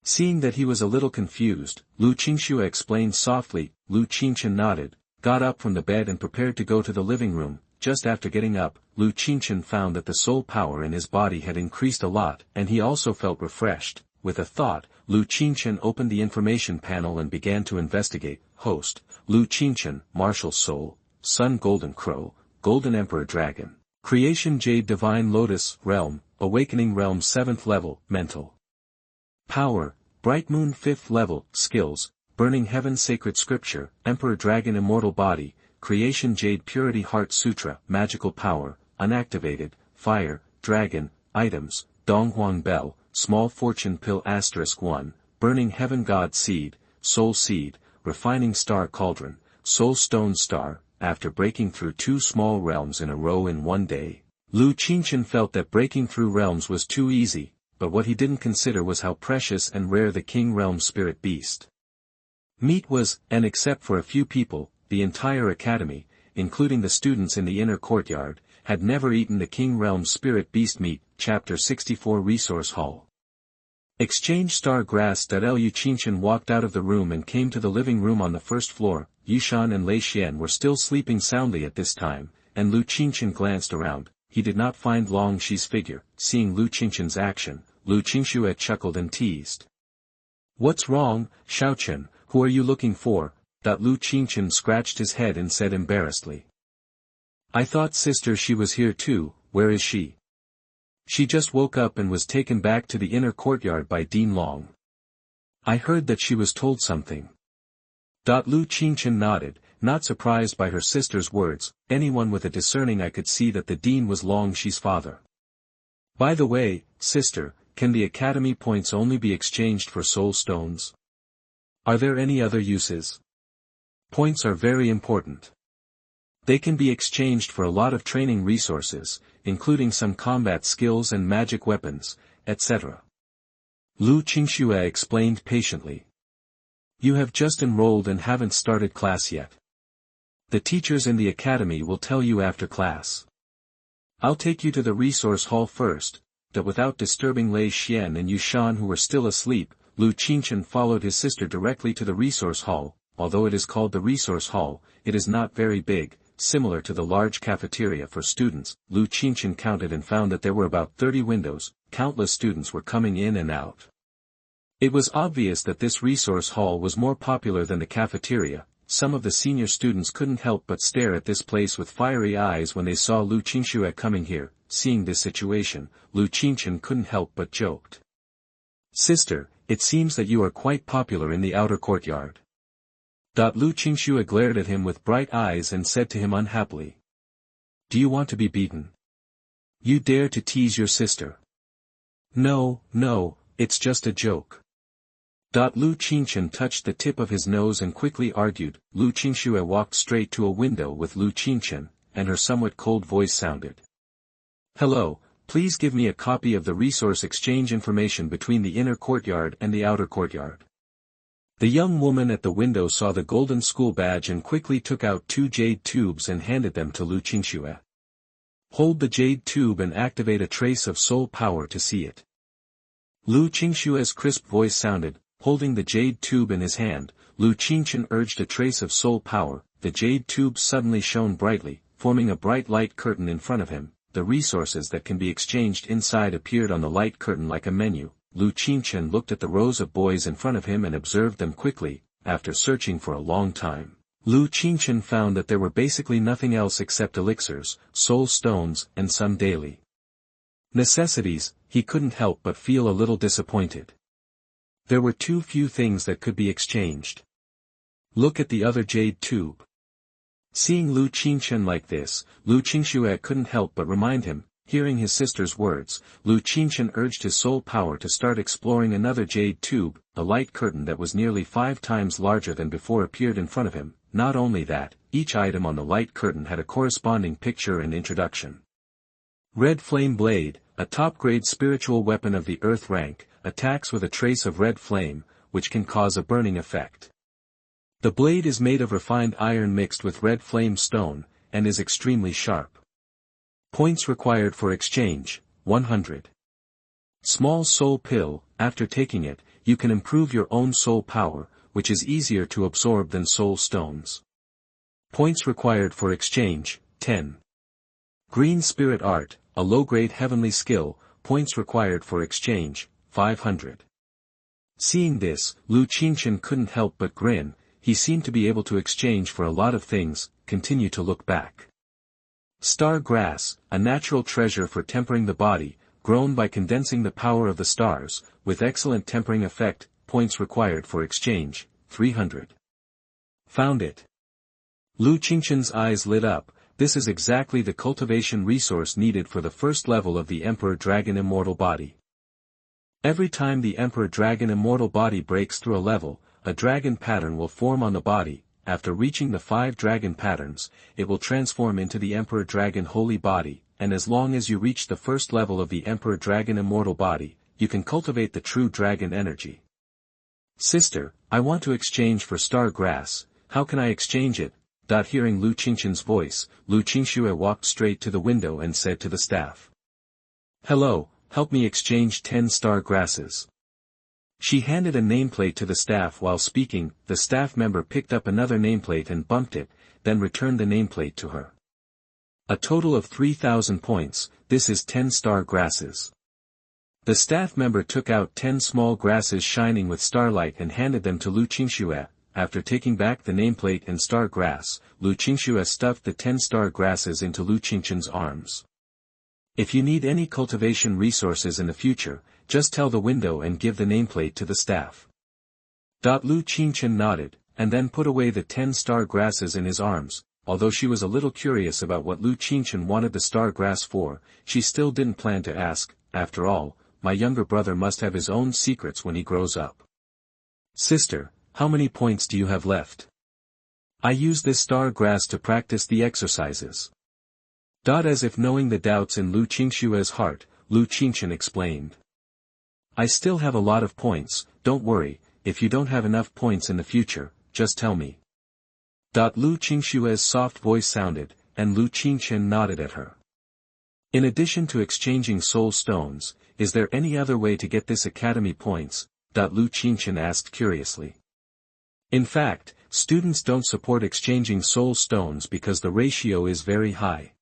Seeing that he was a little confused, Lu Qingxue explained softly. Lu Qingchen nodded, got up from the bed and prepared to go to the living room. Just after getting up, Lu Qingchen found that the soul power in his body had increased a lot, and he also felt refreshed. With a thought, Lu Qingchen opened the information panel and began to investigate. Host, Lu Qingchen, Martial Soul, Sun Golden Crow, Golden Emperor Dragon, Creation Jade Divine Lotus, Realm, Awakening Realm 7th level, Mental Power, Bright Moon 5th level, Skills, Burning Heaven Sacred Scripture, Emperor Dragon Immortal Body, Creation Jade Purity Heart Sutra, Magical Power, Unactivated, Fire, Dragon, Items, Donghuang Bell, Small Fortune Pill *1, Burning Heaven God Seed, Soul Seed, Refining Star Cauldron, Soul Stone Star. After breaking through 2 small realms in a row in one day, Lu Qingchen felt that breaking through realms was too easy, but what he didn't consider was how precious and rare the King Realm Spirit Beast meat was, and except for a few people, the entire academy, including the students in the inner courtyard, had never eaten the King Realm Spirit Beast meat. Chapter 64 Resource Hall. Exchange star grass. Lu Qingchen walked out of the room and came to the living room on the first floor. Yushan and Lei Xian were still sleeping soundly at this time, and Lu Qingchen glanced around. He did not find Long Shi's figure. Seeing Lu Qingchen's action, Lu Qingxue chuckled and teased. "What's wrong, Xiaochen, who are you looking for?" Lu Qingchen scratched his head and said embarrassedly. "I thought sister she was here too, where is she?" "She just woke up and was taken back to the inner courtyard by Dean Long. I heard that she was told something." Lu Qingchen nodded, not surprised by her sister's words. Anyone with a discerning eye could see that the dean was Long Shi's father. "By the way, sister, can the academy points only be exchanged for soul stones? Are there any other uses? Points are very important. They can be exchanged for a lot of training resources, including some combat skills and magic weapons, etc." Lu Qingxue explained patiently. "You have just enrolled and haven't started class yet. The teachers in the academy will tell you after class. I'll take you to the resource hall first." Without disturbing Lei Xian and Yushan who were still asleep, Lu Qingchen followed his sister directly to the resource hall. Although it is called the resource hall, it is not very big. Similar to the large cafeteria for students. Lu Qingchen counted and found that there were about 30 windows. Countless students were coming in and out. It was obvious that this resource hall was more popular than the cafeteria. Some of the senior students couldn't help but stare at this place with fiery eyes when they saw Lu Qingxue coming here. Seeing this situation, Lu Qingchen couldn't help but joked. "Sister, it seems that you are quite popular in the outer courtyard." Lu Qingxue glared at him with bright eyes and said to him unhappily. "Do you want to be beaten? You dare to tease your sister?" No, it's just a joke." Lu Qingchen touched the tip of his nose and quickly argued. Lu Qingxue walked straight to a window with Lu Qingchen, and her somewhat cold voice sounded. "Hello, please give me a copy of the resource exchange information between the inner courtyard and the outer courtyard." The young woman at the window saw the golden school badge and quickly took out 2 jade tubes and handed them to Lu Qingxue. "Hold the jade tube and activate a trace of soul power to see it." Lu Qingxue's crisp voice sounded. Holding the jade tube in his hand, Lu Qingchen urged a trace of soul power. The jade tube suddenly shone brightly, forming a bright light curtain in front of him. The resources that can be exchanged inside appeared on the light curtain like a menu. Lu Qingchen looked at the rows of boys in front of him and observed them quickly. After searching for a long time, Lu Qingchen found that there were basically nothing else except elixirs, soul stones, and some daily necessities. He couldn't help but feel a little disappointed. There were too few things that could be exchanged. Look at the other jade tube. Seeing Lu Qingchen like this, Lu Qingxue couldn't help but remind him. Hearing his sister's words, Lu Qingchen urged his soul power to start exploring another jade tube. A light curtain that was nearly 5 times larger than before appeared in front of him. Not only that, each item on the light curtain had a corresponding picture and introduction. Red Flame Blade, a top-grade spiritual weapon of the Earth rank, attacks with a trace of red flame, which can cause a burning effect. The blade is made of refined iron mixed with red flame stone, and is extremely sharp. Points required for exchange, 100. Small soul pill. After taking it, you can improve your own soul power, which is easier to absorb than soul stones. Points required for exchange, 10. Green spirit art, a low-grade heavenly skill. Points required for exchange, 500. Seeing this, Lu Qingchen couldn't help but grin. He seemed to be able to exchange for a lot of things. Continue to look back. Star grass, a natural treasure for tempering the body, grown by condensing the power of the stars, with excellent tempering effect. Points required for exchange, 300. Found it. Lu Qingchen's eyes lit up. This is exactly the cultivation resource needed for the first level of the Emperor Dragon Immortal Body. Every time the Emperor Dragon Immortal Body breaks through a level, a dragon pattern will form on the body. After reaching the 5 dragon patterns, it will transform into the Emperor Dragon Holy Body, and as long as you reach the first level of the Emperor Dragon Immortal Body, you can cultivate the true dragon energy. Sister, I want to exchange for star grass. How can I exchange it? Hearing Lu Qingchen's voice, Lu Qingxue walked straight to the window and said to the staff. Hello, help me exchange 10 star grasses. She handed a nameplate to the staff while speaking. The staff member picked up another nameplate and bumped it, then returned the nameplate to her. A total of 3,000 points, this is 10 star grasses. The staff member took out 10 small grasses shining with starlight and handed them to Lu Qingxue. After taking back the nameplate and star grass, Lu Qingxue stuffed the 10 star grasses into Lu Qingchen's arms. If you need any cultivation resources in the future, just tell the window and give the nameplate to the staff. Lu Qingchen nodded, and then put away the 10 star grasses in his arms. Although she was a little curious about what Lu Qingchen wanted the star grass for, she still didn't plan to ask. After all, my younger brother must have his own secrets when he grows up. Sister, how many points do you have left? I use this star grass to practice the exercises. As if knowing the doubts in Lu Qingxue's heart, Lu Qingchen explained. I still have a lot of points, don't worry, if you don't have enough points in the future, just tell me. Lu Qingxue's soft voice sounded, and Lu Qingchen nodded at her. In addition to exchanging soul stones, is there any other way to get this academy points? Lu Qingchen asked curiously. In fact, students don't support exchanging soul stones because the ratio is very high.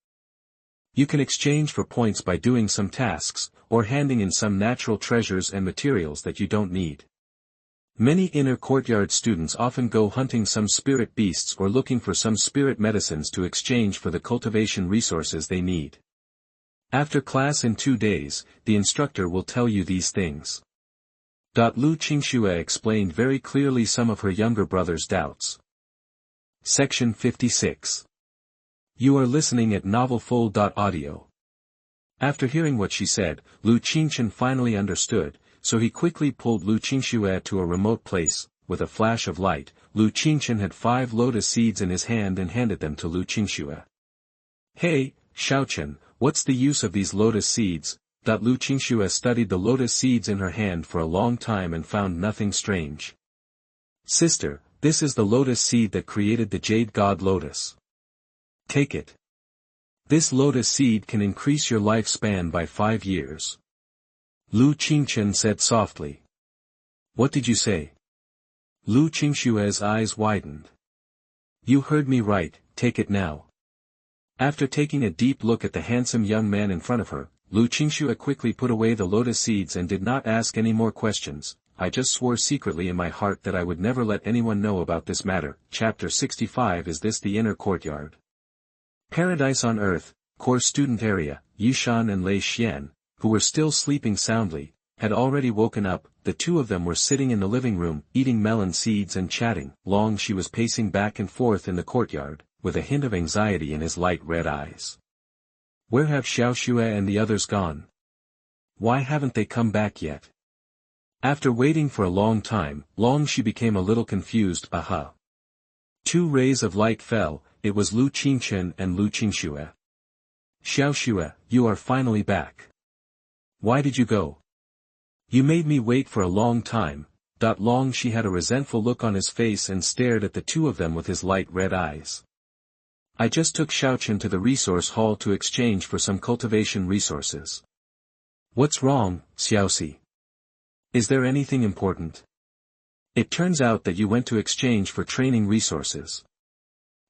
You can exchange for points by doing some tasks, or handing in some natural treasures and materials that you don't need. Many inner courtyard students often go hunting some spirit beasts or looking for some spirit medicines to exchange for the cultivation resources they need. After class in 2 days, the instructor will tell you these things. Lu Qingxue explained very clearly some of her younger brother's doubts. Section 56. You are listening at novelfull.audio. After hearing what she said, Lu Qingchen finally understood, so he quickly pulled Lu Qingxue to a remote place. With a flash of light, Lu Qingchen had 5 lotus seeds in his hand and handed them to Lu Qingxue. Hey, Xiaochen, what's the use of these lotus seeds? Lu Qingxue studied the lotus seeds in her hand for a long time and found nothing strange. Sister, this is the lotus seed that created the jade god lotus. Take it. This lotus seed can increase your lifespan by 5 years. Lu Qingchen said softly. What did you say? Lu Qingxue's eyes widened. You heard me right, take it now. After taking a deep look at the handsome young man in front of her, Lu Qingxue quickly put away the lotus seeds and did not ask any more questions. I just swore secretly in my heart that I would never let anyone know about this matter. Chapter 65. Is this the inner courtyard? Paradise on Earth, core student area. Yishan and Lei Xian, who were still sleeping soundly, had already woken up. The two of them were sitting in the living room, eating melon seeds and chatting. Long she was pacing back and forth in the courtyard, with a hint of anxiety in his light red eyes. Where have Xiaoxue and the others gone? Why haven't they come back yet? After waiting for a long time, Long she became a little confused. Aha! 2 rays of light fell. It was Lu Qingchen and Lu Qingxue. Xiaoxue, you are finally back. Why did you go? You made me wait for a long time. Long she had a resentful look on his face and stared at the two of them with his light red eyes. I just took Xiaochen to the resource hall to exchange for some cultivation resources. What's wrong, Xiaoxi? Is there anything important? It turns out that you went to exchange for training resources.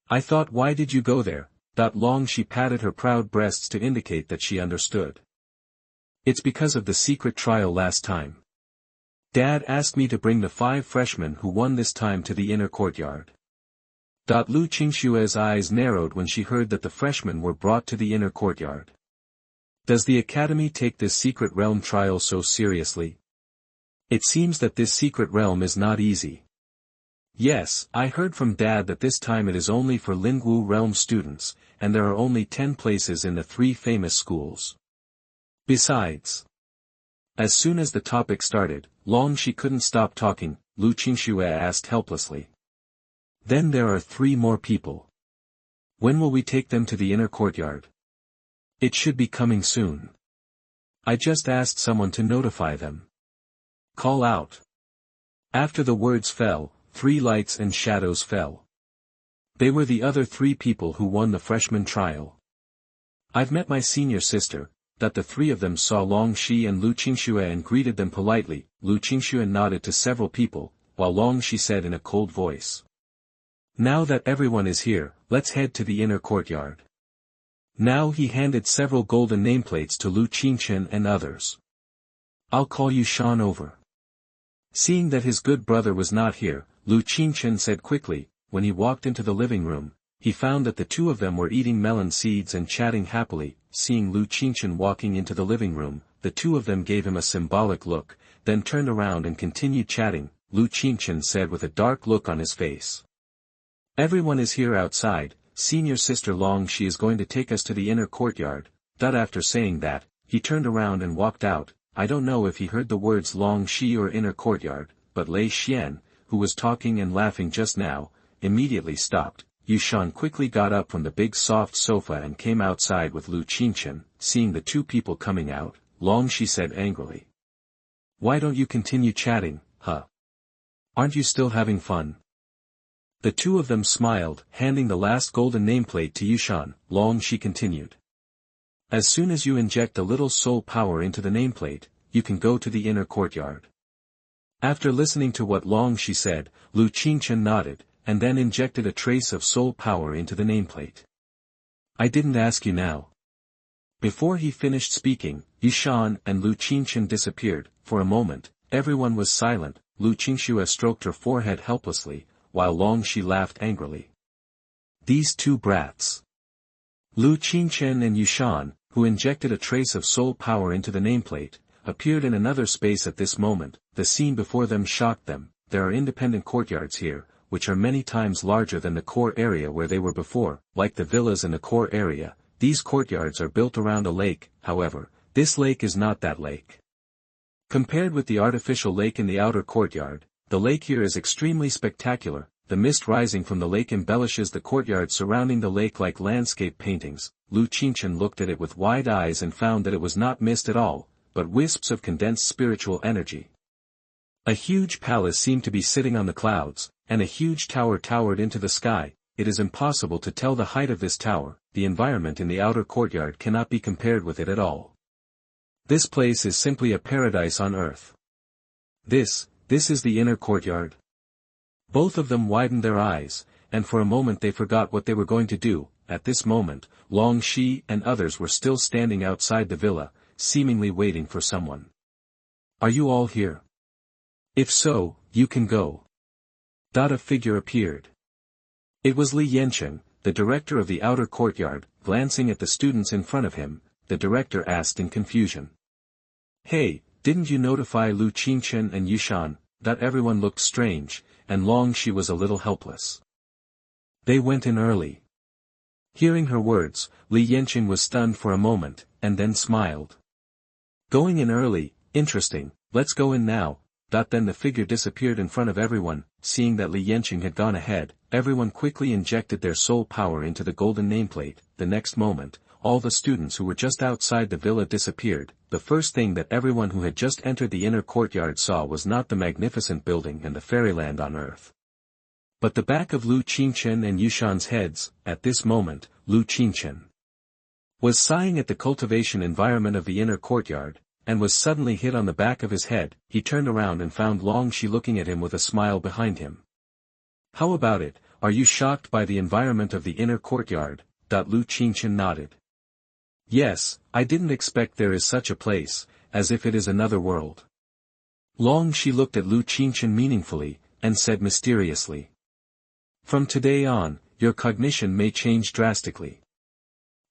I thought, why did you go there? Long she patted her proud breasts to indicate that she understood. It's because of the secret trial last time. Dad asked me to bring the 5 freshmen who won this time to the inner courtyard. Lu Qingxue's eyes narrowed when she heard that the freshmen were brought to the inner courtyard. Does the academy take this secret realm trial so seriously? It seems that this secret realm is not easy. Yes, I heard from Dad that this time it is only for Lingwu realm students, and there are only 10 places in the 3 famous schools. Besides, as soon as the topic started, Long she couldn't stop talking. Lu Qingxue asked helplessly. Then there are 3 more people. When will we take them to the inner courtyard? It should be coming soon. I just asked someone to notify them. Call out. After the words fell, 3 lights and shadows fell. They were the other 3 people who won the freshman trial. I've met my senior sister, that the three of them saw Long Shi and Lu Qingxue and greeted them politely. Lu Qingxue nodded to several people, while Long Shi said in a cold voice. Now that everyone is here, let's head to the inner courtyard. Now he handed several golden nameplates to Lu Qingchen and others. I'll call you Shan over. Seeing that his good brother was not here, Lu Qingchen said quickly. When he walked into the living room, he found that the two of them were eating melon seeds and chatting happily. Seeing Lu Qingchen walking into the living room, the two of them gave him a symbolic look, then turned around and continued chatting. Lu Qingchen said with a dark look on his face. Everyone is here outside. Senior sister Long Shi is going to take us to the inner courtyard. After saying that, he turned around and walked out. I don't know if he heard the words Long Shi or inner courtyard, but Lei Xian, who was talking and laughing just now, immediately stopped. Yushan quickly got up from the big soft sofa and came outside with Lu Qingchen. Seeing the two people coming out, Long Shi said angrily. Why don't you continue chatting, huh? Aren't you still having fun? The two of them smiled, handing the last golden nameplate to Yushan. Long Shi continued. As soon as you inject a little soul power into the nameplate, you can go to the inner courtyard. After listening to what Long Shi said, Lu Qingchen nodded, and then injected a trace of soul power into the nameplate. I didn't ask you now. Before he finished speaking, Yushan and Lu Qingchen disappeared. For a moment, everyone was silent. Lu Qingxue stroked her forehead helplessly, while Long Shi laughed angrily. These two brats. Lu Qingchen and Yushan, who injected a trace of soul power into the nameplate, appeared in another space at this moment. The scene before them shocked them. There are independent courtyards here, which are many times larger than the core area where they were before. Like the villas in the core area, these courtyards are built around a lake. However, this lake is not that lake. Compared with the artificial lake in the outer courtyard, the lake here is extremely spectacular. The mist rising from the lake embellishes the courtyard surrounding the lake like landscape paintings. Lu Qingchen looked at it with wide eyes and found that it was not mist at all, but wisps of condensed spiritual energy. A huge palace seemed to be sitting on the clouds, and a huge tower towered into the sky. It is impossible to tell the height of this tower. The environment in the outer courtyard cannot be compared with it at all. This place is simply a paradise on earth. This is the inner courtyard. Both of them widened their eyes, and for a moment they forgot what they were going to do. At this moment, Long Shi and others were still standing outside the villa, seemingly waiting for someone. Are you all here? If so, you can go. A figure appeared. It was Li Yancheng, the director of the outer courtyard. Glancing at the students in front of him, the director asked in confusion. Hey, didn't you notify Lu Qingchen and Yushan? Everyone looked strange, and Long Shi was a little helpless. They went in early. Hearing her words, Li Yancheng was stunned for a moment, and then smiled. Going in early, interesting, let's go in now. Then the figure disappeared in front of everyone. Seeing that Li Yancheng had gone ahead, everyone quickly injected their soul power into the golden nameplate. The next moment, all the students who were just outside the villa disappeared. The first thing that everyone who had just entered the inner courtyard saw was not the magnificent building and the fairyland on earth, but the back of Lu Qingchen and Yushan's heads. At this moment, Lu Qingchen was sighing at the cultivation environment of the inner courtyard, and was suddenly hit on the back of his head. He turned around and found Long Shi looking at him with a smile behind him. How about it, are you shocked by the environment of the inner courtyard? Lu Qingchen nodded. Yes, I didn't expect there is such a place, as if it is another world. Long Shi looked at Lu Qingchen meaningfully, and said mysteriously. From today on, your cognition may change drastically.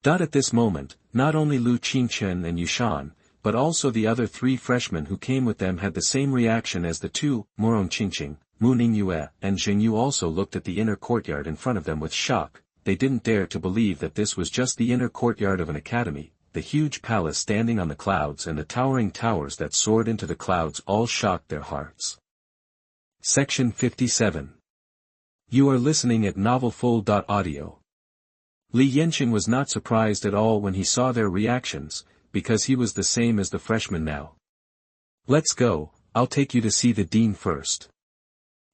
At this moment, not only Lu Qingchen and Yushan, but also the other three freshmen who came with them had the same reaction as the two. Morong Qingqing, Mu Ningyue, and Zhengyu also looked at the inner courtyard in front of them with shock. They didn't dare to believe that this was just the inner courtyard of an academy. The huge palace standing on the clouds and the towering towers that soared into the clouds all shocked their hearts. Section 57. You are listening at novelfull.audio. Li Yancheng was not surprised at all when he saw their reactions, because he was the same as the freshmen now. Let's go, I'll take you to see the dean first.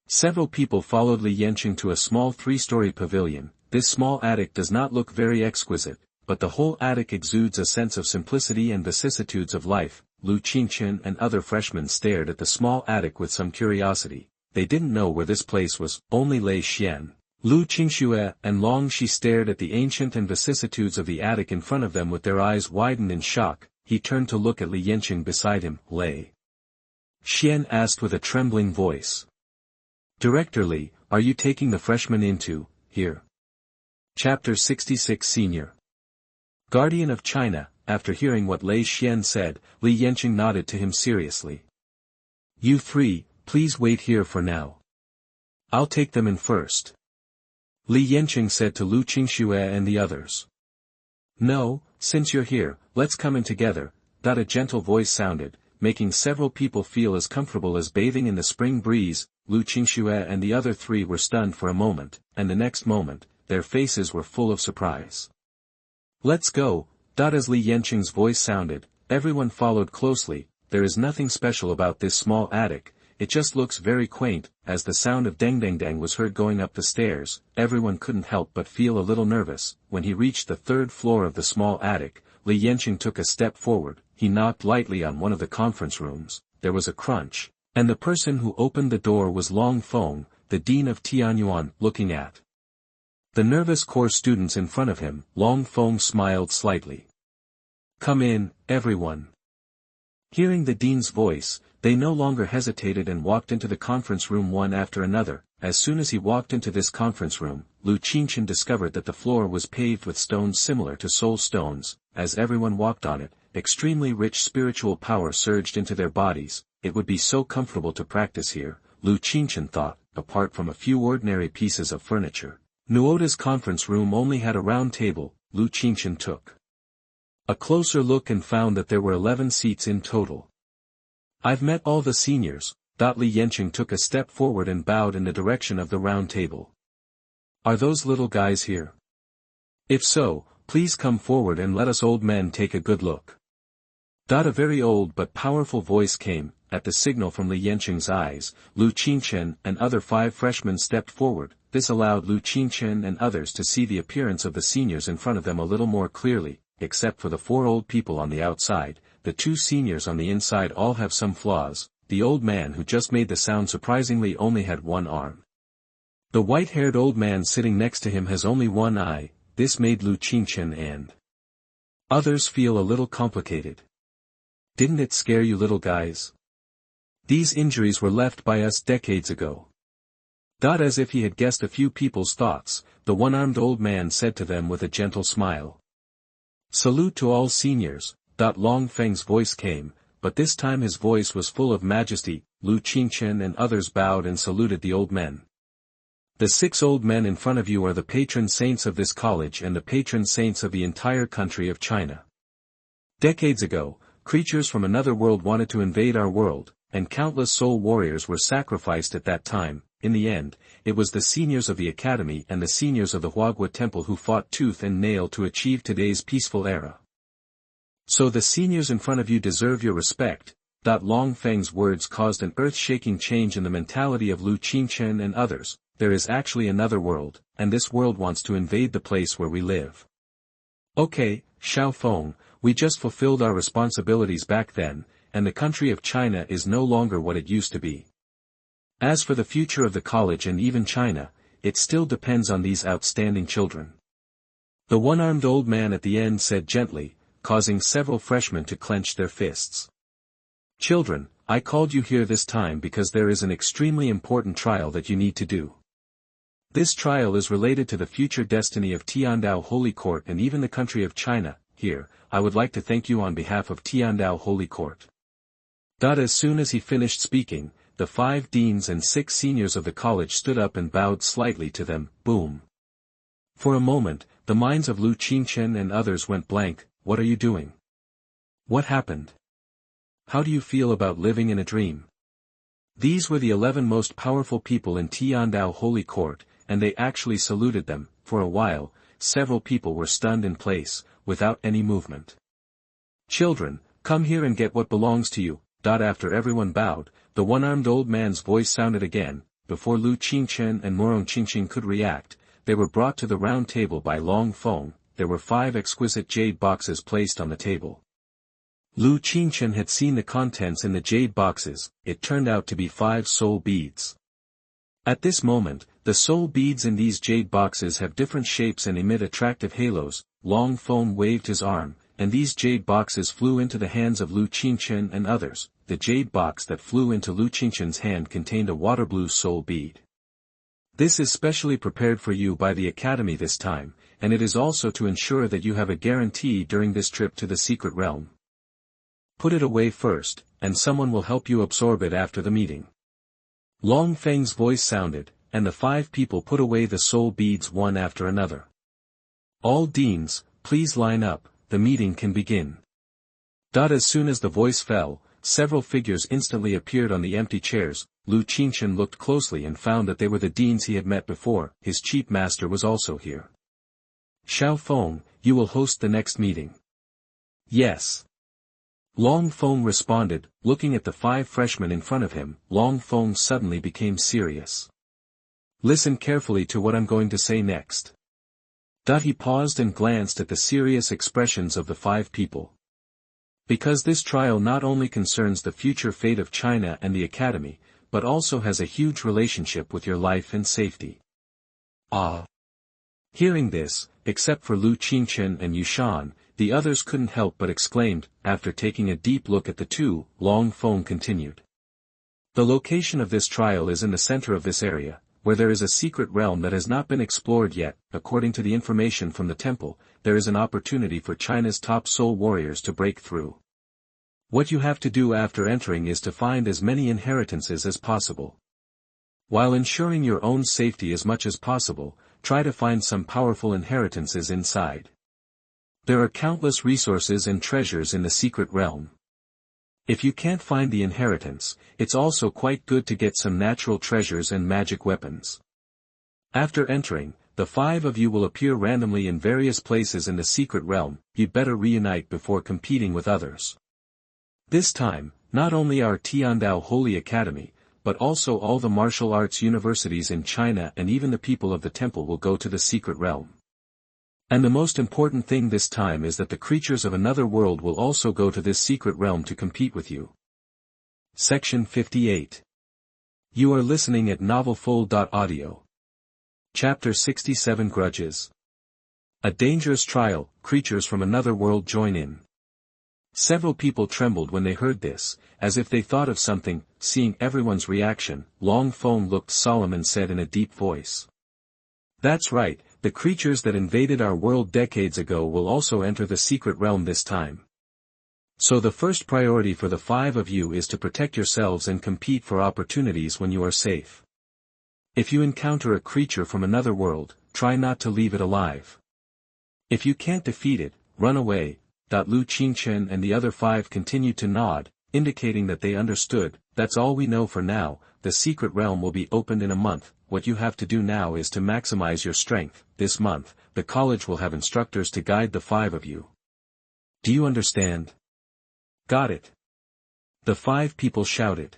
Several people followed Li Yancheng to a small 3-story pavilion. This small attic does not look very exquisite, but the whole attic exudes a sense of simplicity and vicissitudes of life. Lu Qingchen and other freshmen stared at the small attic with some curiosity. They didn't know where this place was. Only Lei Xian, Lu Qingxue and Long Shi stared at the ancient and vicissitudes of the attic in front of them with their eyes widened in shock. He turned to look at Li Yanqing beside him. Lei Xian asked with a trembling voice. Director Li, are you taking the freshmen into, here? Chapter 66 Senior Guardian of China. After hearing what Lei Xian said, Li Yanqing nodded to him seriously. You three, please wait here for now. I'll take them in first. Li Yanqing said to Lu Qingxue and the others. No, since you're here, let's come in together. A gentle voice sounded, making several people feel as comfortable as bathing in the spring breeze. Lu Qingxue and the other three were stunned for a moment, and the next moment, their faces were full of surprise. Let's go. As Li Yanqing's voice sounded, everyone followed closely. There is nothing special about this small attic, it just looks very quaint. As the sound of deng deng deng was heard going up the stairs, everyone couldn't help but feel a little nervous. When he reached the third floor of the small attic, Li Yanqing took a step forward. He knocked lightly on one of the conference rooms. There was a crunch, and the person who opened the door was Long Feng, the dean of Tianyuan. Looking at the nervous core students in front of him, Long Feng smiled slightly. Come in, everyone. Hearing the dean's voice, they no longer hesitated and walked into the conference room one after another. As soon as he walked into this conference room, Lu Qingchen discovered that the floor was paved with stones similar to soul stones. As everyone walked on it, extremely rich spiritual power surged into their bodies. It would be so comfortable to practice here, Lu Qingchen thought. Apart from a few ordinary pieces of furniture, Nuota's conference room only had a round table. Lu Qingchen took a closer look and found that there were 11 seats in total. I've met all the seniors. Li Yanqing took a step forward and bowed in the direction of the round table. Are those little guys here? If so, please come forward and let us old men take a good look. A very old but powerful voice came. At the signal from Li Yanqing's eyes, Lu Qingchen and other 5 freshmen stepped forward. This allowed Lu Qingchen and others to see the appearance of the seniors in front of them a little more clearly. Except for the 4 old people on the outside, the 2 seniors on the inside all have some flaws. The old man who just made the sound surprisingly only had 1 arm. The white-haired old man sitting next to him has only 1 eye. This made Lu Qingchen and others feel a little complicated. Didn't it scare you little guys? These injuries were left by us decades ago. As if he had guessed a few people's thoughts, the one-armed old man said to them with a gentle smile. Salute to all seniors. Long Feng's voice came, but this time his voice was full of majesty. Lu Qingchen and others bowed and saluted the old men. The 6 old men in front of you are the patron saints of this college and the patron saints of the entire country of China. Decades ago, creatures from another world wanted to invade our world, and countless soul warriors were sacrificed at that time. In the end, it was the seniors of the academy and the seniors of the Huagua temple who fought tooth and nail to achieve today's peaceful era. So the seniors in front of you deserve your respect. Long Feng's words caused an earth-shaking change in the mentality of Lu Qingchen and others. There is actually another world, and this world wants to invade the place where we live. Okay, Xiao Feng, we just fulfilled our responsibilities back then, and the country of China is no longer what it used to be. As for the future of the college and even China, it still depends on these outstanding children. The one-armed old man at the end said gently, causing several freshmen to clench their fists. Children, I called you here this time because there is an extremely important trial that you need to do. This trial is related to the future destiny of Tiandao Holy Court and even the country of China. Here, I would like to thank you on behalf of Tiandao Holy Court. As soon as he finished speaking, the 5 deans and 6 seniors of the college stood up and bowed slightly to them. Boom. For a moment, the minds of Lu Qingchen and others went blank. What are you doing? What happened? How do you feel about living in a dream? These were the 11 most powerful people in Tiandao Holy Court, and they actually saluted them. For a while, several people were stunned in place, without any movement. Children, come here and get what belongs to you. After everyone bowed, the one-armed old man's voice sounded again. Before Lu Qingchen and Morong Qingqing could react, they were brought to the round table by Long Feng. there were 5 exquisite jade boxes placed on the table. Lu Qingchen had seen the contents in the jade boxes. It turned out to be 5 soul beads. At this moment, the soul beads in these jade boxes have different shapes and emit attractive halos. Long Feng waved his arm, and these jade boxes flew into the hands of Lu Qingchen and others. The jade box that flew into Lu Qingchen's hand contained a water blue soul bead. This is specially prepared for you by the Academy this time, and it is also to ensure that you have a guarantee during this trip to the secret realm. Put it away first, and someone will help you absorb it after the meeting. Long Feng's voice sounded, and the 5 people put away the soul beads one after another. All deans, please line up, the meeting can begin. As soon as the voice fell, several figures instantly appeared on the empty chairs. Lu Qingchen looked closely and found that they were the deans he had met before. His chief master was also here. Xiao Feng, you will host the next meeting. Yes. Long Feng responded, looking at the 5 freshmen in front of him. Long Feng suddenly became serious. Listen carefully to what I'm going to say next. He paused and glanced at the serious expressions of the 5 people. Because this trial not only concerns the future fate of China and the Academy, but also has a huge relationship with your life and safety. Hearing this, except for Lu Qingchen and Yushan, the others couldn't help but exclaimed. After taking a deep look at the two, Long Feng continued. The location of this trial is in the center of this area, where there is a secret realm that has not been explored yet. According to the information from the temple, there is an opportunity for China's top soul warriors to break through. What you have to do after entering is to find as many inheritances as possible. While ensuring your own safety as much as possible, try to find some powerful inheritances inside. There are countless resources and treasures in the secret realm. If you can't find the inheritance, it's also quite good to get some natural treasures and magic weapons. After entering, the 5 of you will appear randomly in various places in the secret realm. You'd better reunite before competing with others. This time, not only our Tiandao Holy Academy, but also all the martial arts universities in China and even the people of the temple will go to the secret realm. And the most important thing this time is that the creatures of another world will also go to this secret realm to compete with you. Section 58. You are listening at novelfull.audio. Chapter 67 Grudges. A dangerous trial, creatures from another world join in. Several people trembled when they heard this, as if they thought of something. Seeing everyone's reaction, Long Feng looked solemn and said in a deep voice. That's right, the creatures that invaded our world decades ago will also enter the secret realm this time. So the first priority for the 5 of you is to protect yourselves and compete for opportunities when you are safe. If you encounter a creature from another world, try not to leave it alive. If you can't defeat it, run away. Lu Qingchen and the other 5 continued to nod, indicating that they understood. That's all we know for now. The secret realm will be opened in a month. What you have to do now is to maximize your strength. This month, the college will have instructors to guide the 5 of you. Do you understand? Got it. The 5 people shouted.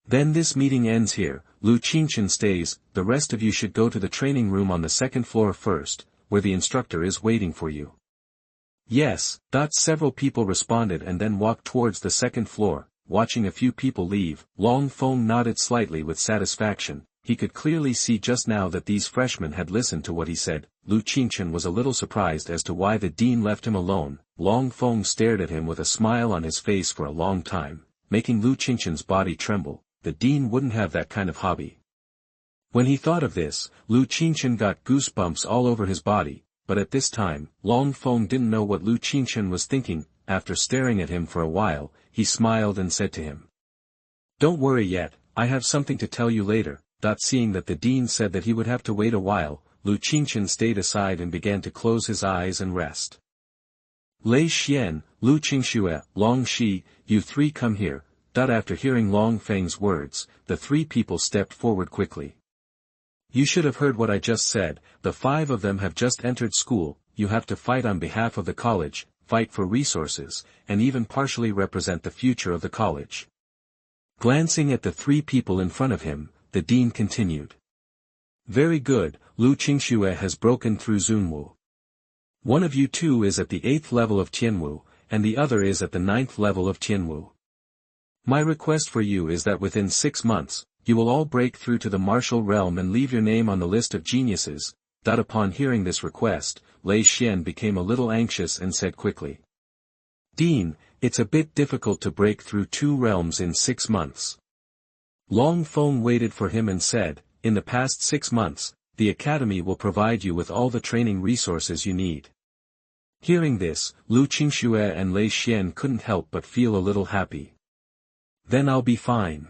Then this meeting ends here. Lu Qingchen stays. The rest of you should go to the training room on the 2nd floor first, where the instructor is waiting for you. Yes. Several people responded and then walked towards the 2nd floor. Watching a few people leave, Long Feng nodded slightly with satisfaction. He could clearly see just now that these freshmen had listened to what he said. Lu Qingchen was a little surprised as to why the dean left him alone. Long Feng stared at him with a smile on his face for a long time, making Lu Qingchen's body tremble. The dean wouldn't have that kind of hobby. When he thought of this, Lu Qingchen got goosebumps all over his body, but at this time, Long Feng didn't know what Lu Qingchen was thinking. After staring at him for a while, he smiled and said to him. Don't worry yet, I have something to tell you later. Seeing that the dean said that he would have to wait a while, Lu Qingchen stayed aside and began to close his eyes and rest. Lei Xian, Lu Qingxue, Long Shi, you 3 come here. After hearing Long Feng's words, the 3 people stepped forward quickly. You should have heard what I just said. The 5 of them have just entered school. You have to fight on behalf of the college, fight for resources, and even partially represent the future of the college. Glancing at the 3 people in front of him, the dean continued. Very good, Lu Qingxue has broken through Zunwu. One of you two is at the 8th level of Tianwu, and the other is at the 9th level of Tianwu. My request for you is that within 6 months, you will all break through to the martial realm and leave your name on the list of geniuses. Upon hearing this request, Lei Xian became a little anxious and said quickly. Dean, it's a bit difficult to break through 2 realms in 6 months. Long Feng waited for him and said, in the past 6 months, the academy will provide you with all the training resources you need. Hearing this, Lu Qingxue and Lei Xian couldn't help but feel a little happy. Then I'll be fine.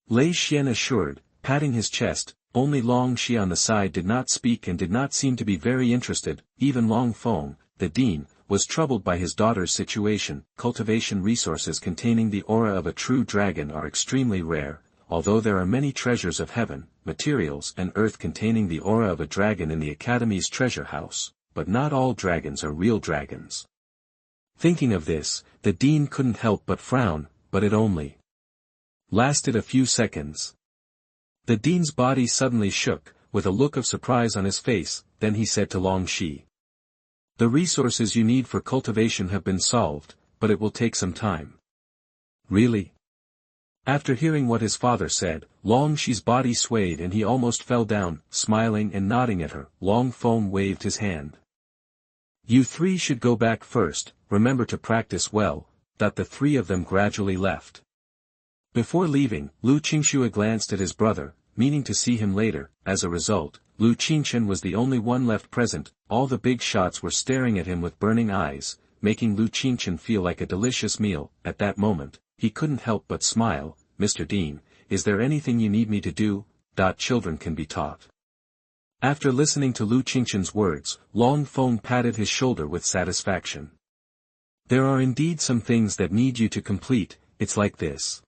Lei Xian assured, patting his chest. Only Long Shi on the side did not speak and did not seem to be very interested. Even Long Feng, the dean, was troubled by his daughter's situation. Cultivation resources containing the aura of a true dragon are extremely rare, although there are many treasures of heaven, materials and earth containing the aura of a dragon in the Academy's treasure house, but not all dragons are real dragons. Thinking of this, the dean couldn't help but frown, but it only lasted a few seconds. The dean's body suddenly shook, with a look of surprise on his face, then he said to Long Shi. The resources you need for cultivation have been solved, but it will take some time. Really? After hearing what his father said, Long Shi's body swayed and he almost fell down. Smiling and nodding at her, Long Feng waved his hand. You 3 should go back first, remember to practice well. The 3 of them gradually left. Before leaving, Lu Qingxue glanced at his brother, meaning to see him later. As a result, Lu Qingchen was the only one left present. All the big shots were staring at him with burning eyes, making Lu Qingchen feel like a delicious meal. At that moment, he couldn't help but smile. Mr. Dean, is there anything you need me to do? Children can be taught. After listening to Lu Qingchen's words, Long Feng patted his shoulder with satisfaction. There are indeed some things that need you to complete. It's like this.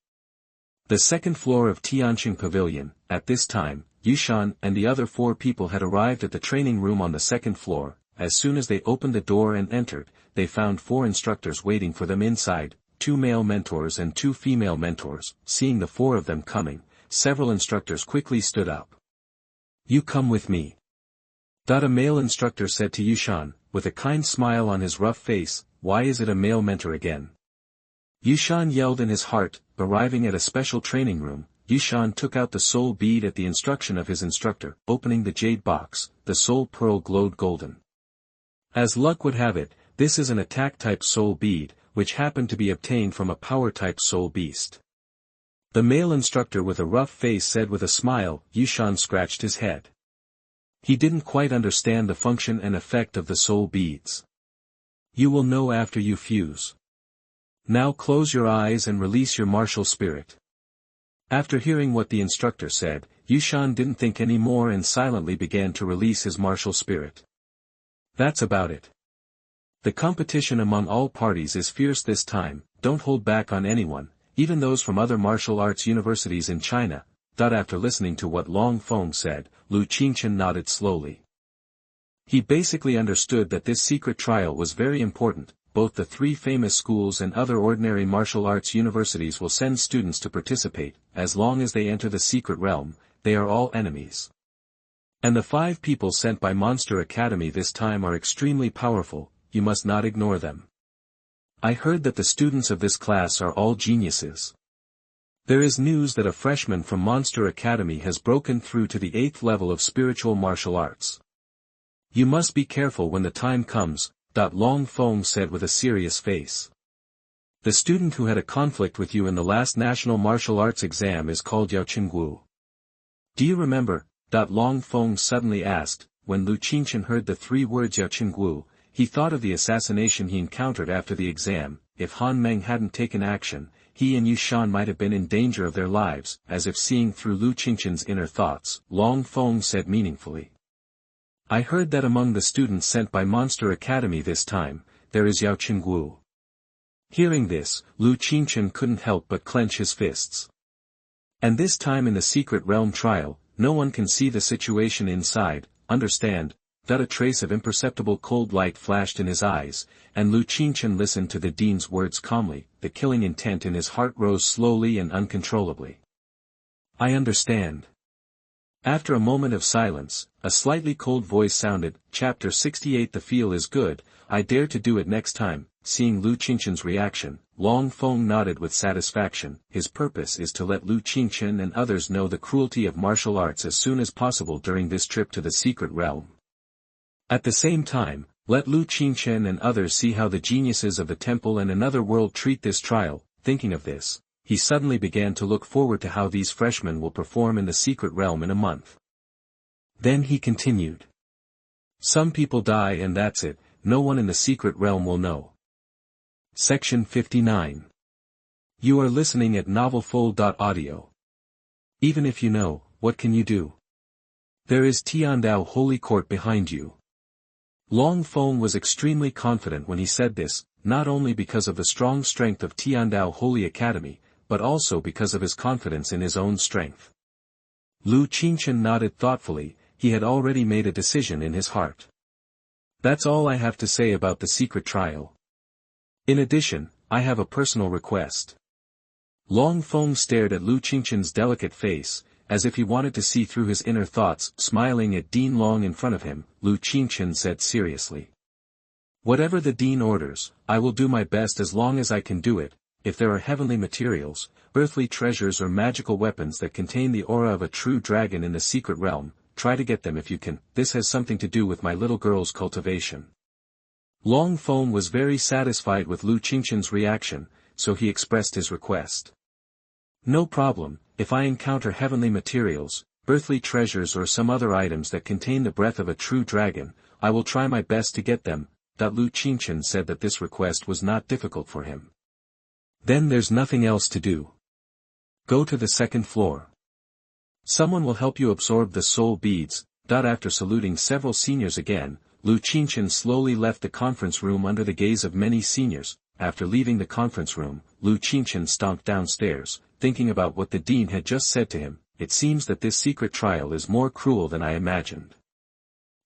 The 2nd floor of Tianqing Pavilion. At this time, Yushan and the other 4 people had arrived at the training room on the 2nd floor. As soon as they opened the door and entered, they found 4 instructors waiting for them inside, 2 male mentors and 2 female mentors. Seeing the 4 of them coming, several instructors quickly stood up. You come with me. A male instructor said to Yushan, with a kind smile on his rough face. Why is it a male mentor again? Yushan yelled in his heart. Arriving at a special training room, Yushan took out the soul bead at the instruction of his instructor. Opening the jade box, the soul pearl glowed golden. As luck would have it, this is an attack-type soul bead, which happened to be obtained from a power-type soul beast. The male instructor with a rough face said with a smile. Yushan scratched his head. He didn't quite understand the function and effect of the soul beads. You will know after you fuse. Now close your eyes and release your martial spirit. After hearing what the instructor said, Yushan didn't think any more and silently began to release his martial spirit. That's about it. The competition among all parties is fierce this time. Don't hold back on anyone, even those from other martial arts universities in China. After listening to what Long Feng said, Lu Qingchen nodded slowly. He basically understood that this secret trial was very important. Both the 3 famous schools and other ordinary martial arts universities will send students to participate. As long as they enter the secret realm, they are all enemies. And the 5 people sent by Monster Academy this time are extremely powerful. You must not ignore them. I heard that the students of this class are all geniuses. There is news that a freshman from Monster Academy has broken through to the 8th level of spiritual martial arts. You must be careful when the time comes. Long Feng said with a serious face. The student who had a conflict with you in the last national martial arts exam is called Yao Qinggu. Do you remember? Long Feng suddenly asked. When Lu Qingchen heard the 3 words Yao Qinggu, he thought of the assassination he encountered after the exam. If Han Meng hadn't taken action, he and Yushan might have been in danger of their lives. As if seeing through Lu Qingchen's inner thoughts, Long Feng said meaningfully. I heard that among the students sent by Monster Academy this time, there is Yao Qinggu. Hearing this, Lu Qingchen couldn't help but clench his fists. And this time in the secret realm trial, no one can see the situation inside. Understand? A trace of imperceptible cold light flashed in his eyes, and Lu Qingchen listened to the dean's words calmly. The killing intent in his heart rose slowly and uncontrollably. I understand. After a moment of silence, a slightly cold voice sounded, Chapter 68. The feel is good, I dare to do it next time. Seeing Lu Qingchen's reaction, Long Feng nodded with satisfaction. His purpose is to let Lu Qingchen and others know the cruelty of martial arts as soon as possible during this trip to the secret realm. At the same time, let Lu Qingchen and others see how the geniuses of the temple and another world treat this trial. Thinking of this, he suddenly began to look forward to how these freshmen will perform in the secret realm in a month. Then he continued. Some people die and that's it, no one in the secret realm will know. Section 59. You are listening at novelfold.audio. Even if you know, what can you do? There is Tiandao Holy Court behind you. Long Feng was extremely confident when he said this, not only because of the strong strength of Tiandao Holy Academy, but also because of his confidence in his own strength. Lu Qingchen nodded thoughtfully, he had already made a decision in his heart. That's all I have to say about the secret trial. In addition, I have a personal request. Long Feng stared at Lu Qingchen's delicate face, as if he wanted to see through his inner thoughts. Smiling at Dean Long in front of him, Lu Qingchen said seriously. Whatever the Dean orders, I will do my best as long as I can do it. If there are heavenly materials, earthly treasures or magical weapons that contain the aura of a true dragon in the secret realm, try to get them if you can. This has something to do with my little girl's cultivation. Long Feng was very satisfied with Lu Qingchen's reaction, so he expressed his request. No problem, if I encounter heavenly materials, earthly treasures or some other items that contain the breath of a true dragon, I will try my best to get them. Lu Qingchen said that this request was not difficult for him. Then there's nothing else to do. Go to the second floor. Someone will help you absorb the soul beads. After saluting several seniors again, Lu Qingchen slowly left the conference room under the gaze of many seniors. After leaving the conference room, Lu Qingchen stomped downstairs, thinking about what the dean had just said to him. It seems that this secret trial is more cruel than I imagined.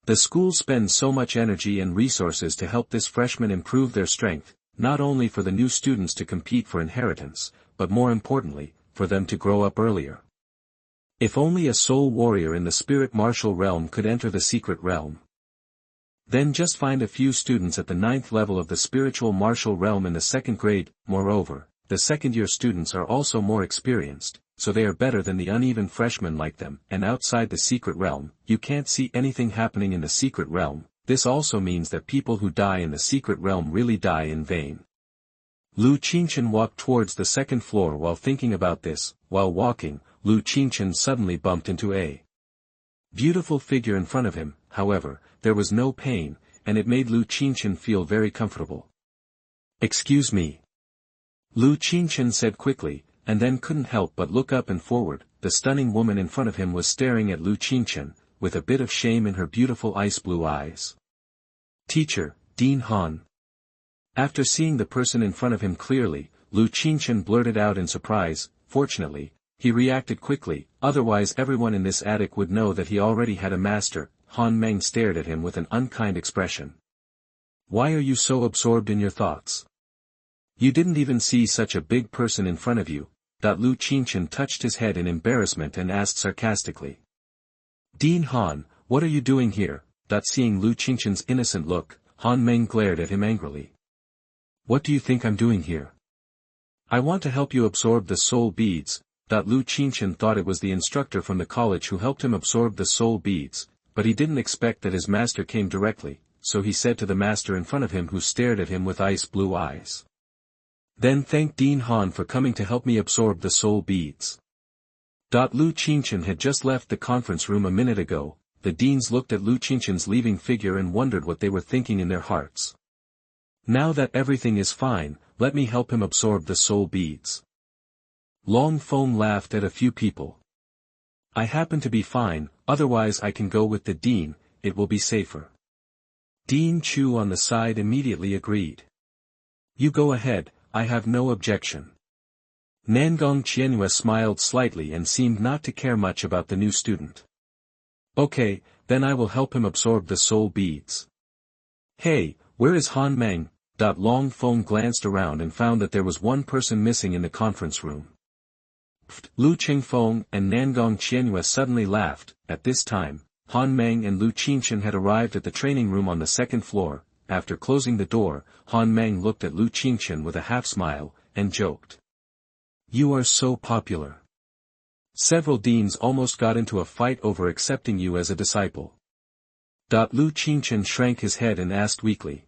The school spends so much energy and resources to help this freshman improve their strength, not only for the new students to compete for inheritance, but more importantly, for them to grow up earlier. If only a soul warrior in the spirit martial realm could enter the secret realm. Then just find a few students at the 9th level of the spiritual martial realm in the 2nd grade. Moreover, the second-year students are also more experienced, so they are better than the uneven freshmen like them. And outside the secret realm, you can't see anything happening in the secret realm. This also means that people who die in the secret realm really die in vain. Lu Qingchen walked towards the 2nd floor while thinking about this. While walking, Lu Qingchen suddenly bumped into a beautiful figure in front of him. However, there was no pain, and it made Lu Qingchen feel very comfortable. Excuse me. Lu Qingchen said quickly, and then couldn't help but look up and forward. The stunning woman in front of him was staring at Lu Qingchen, with a bit of shame in her beautiful ice blue eyes. Teacher, Dean Han. After seeing the person in front of him clearly, Lu Qingchen blurted out in surprise. Fortunately, he reacted quickly, otherwise everyone in this attic would know that he already had a master. Han Meng stared at him with an unkind expression. Why are you so absorbed in your thoughts? You didn't even see such a big person in front of you. Lu Qingchen touched his head in embarrassment and asked sarcastically. Dean Han, what are you doing here? Seeing Lu Qingchen's innocent look, Han Meng glared at him angrily. What do you think I'm doing here? I want to help you absorb the soul beads. Lu Qingchen thought it was the instructor from the college who helped him absorb the soul beads, but he didn't expect that his master came directly, so he said to the master in front of him who stared at him with ice blue eyes. Then thank Dean Han for coming to help me absorb the soul beads. Lu Qingchen had just left the conference room a minute ago. The deans looked at Lu Qingchen's leaving figure and wondered what they were thinking in their hearts. Now that everything is fine, let me help him absorb the soul beads. Long Feng laughed at a few people. I happen to be fine, otherwise I can go with the dean, it will be safer. Dean Chu on the side immediately agreed. You go ahead, I have no objection. Nangong Qianhua smiled slightly and seemed not to care much about the new student. Okay, then I will help him absorb the soul beads. Hey, where is Han Meng? Long Feng glanced around and found that there was one person missing in the conference room. Humph! Lu Qingfeng and Nangong Qianyue suddenly laughed. At this time, Han Meng and Lu Qingchen had arrived at the training room on the second floor. After closing the door, Han Meng looked at Lu Qingchen with a half-smile, and joked. "You are so popular. Several deans almost got into a fight over accepting you as a disciple." Lu Qingchen shrank his head and asked weakly.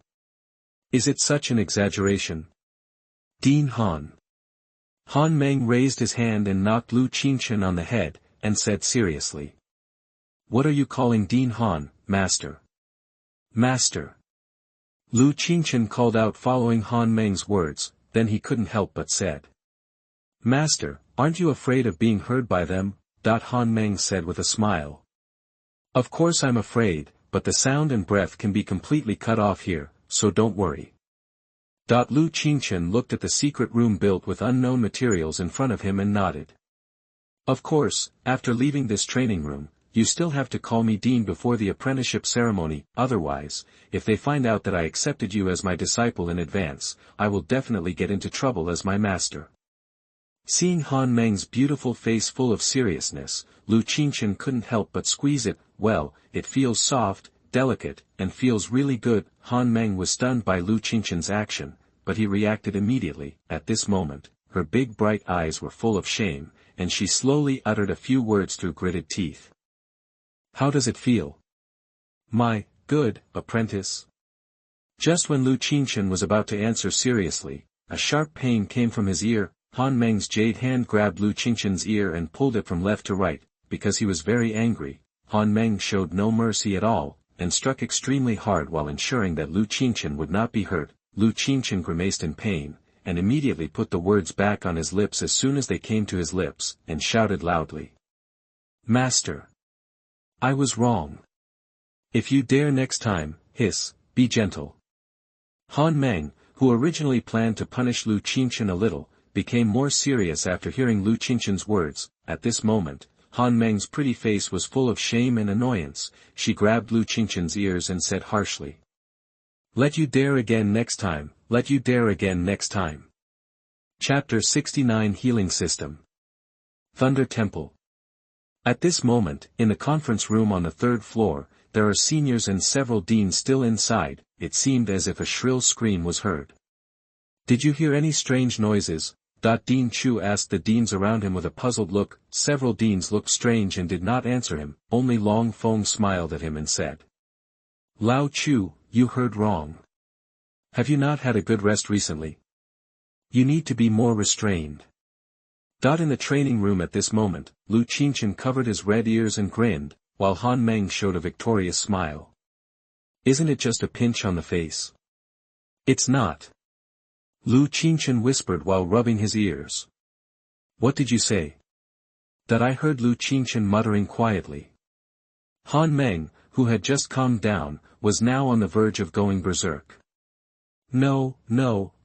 "Is it such an exaggeration? Dean Han?" Han Meng raised his hand and knocked Lu Qingchen on the head, and said seriously. "What are you calling Dean Han, master?" "Master." Lu Qingchen called out following Han Meng's words, then he couldn't help but said. "Master, aren't you afraid of being heard by them?" Han Meng said with a smile. "Of course I'm afraid, but the sound and breath can be completely cut off here, so don't worry." Lu Qingchen looked at the secret room built with unknown materials in front of him and nodded. "Of course, after leaving this training room, you still have to call me Dean before the apprenticeship ceremony, otherwise, if they find out that I accepted you as my disciple in advance, I will definitely get into trouble as my master." Seeing Han Meng's beautiful face full of seriousness, Lu Qingchen couldn't help but squeeze it. "Well, it feels soft, delicate, and feels really good." Han Meng was stunned by Lu Qingchen's action, but he reacted immediately. At this moment, her big bright eyes were full of shame, and she slowly uttered a few words through gritted teeth. "How does it feel? My, good, apprentice?" Just when Lu Qingchen was about to answer seriously, a sharp pain came from his ear. Han Meng's jade hand grabbed Lu Qingchen's ear and pulled it from left to right. Because he was very angry, Han Meng showed no mercy at all, and struck extremely hard while ensuring that Lu Qingchen would not be hurt. Lu Qingchen grimaced in pain, and immediately put the words back on his lips as soon as they came to his lips, and shouted loudly. "Master! I was wrong. If you dare next time, be gentle." Han Meng, who originally planned to punish Lu Qingchen a little, became more serious after hearing Lu Qingchen's words. At this moment, Han Meng's pretty face was full of shame and annoyance. She grabbed Lu Qingchen's ears and said harshly. "Let you dare again next time, let you dare again next time." Chapter 69 Healing System. Thunder Temple. At this moment, in the conference room on the third floor, there are seniors and several deans still inside. It seemed as if a shrill scream was heard. "Did you hear any strange noises?" Dean Chu asked the deans around him with a puzzled look. Several deans looked strange and did not answer him. Only Long Feng smiled at him and said. "Lao Chu, you heard wrong. Have you not had a good rest recently? You need to be more restrained." In the training room at this moment, Lu Qingchen covered his red ears and grinned, while Han Meng showed a victorious smile. "Isn't it just a pinch on the face?" "It's not." Lu Qingchen whispered while rubbing his ears. "What did you say?" I heard Lu Qingchen muttering quietly. Han Meng, who had just calmed down, was now on the verge of going berserk. No,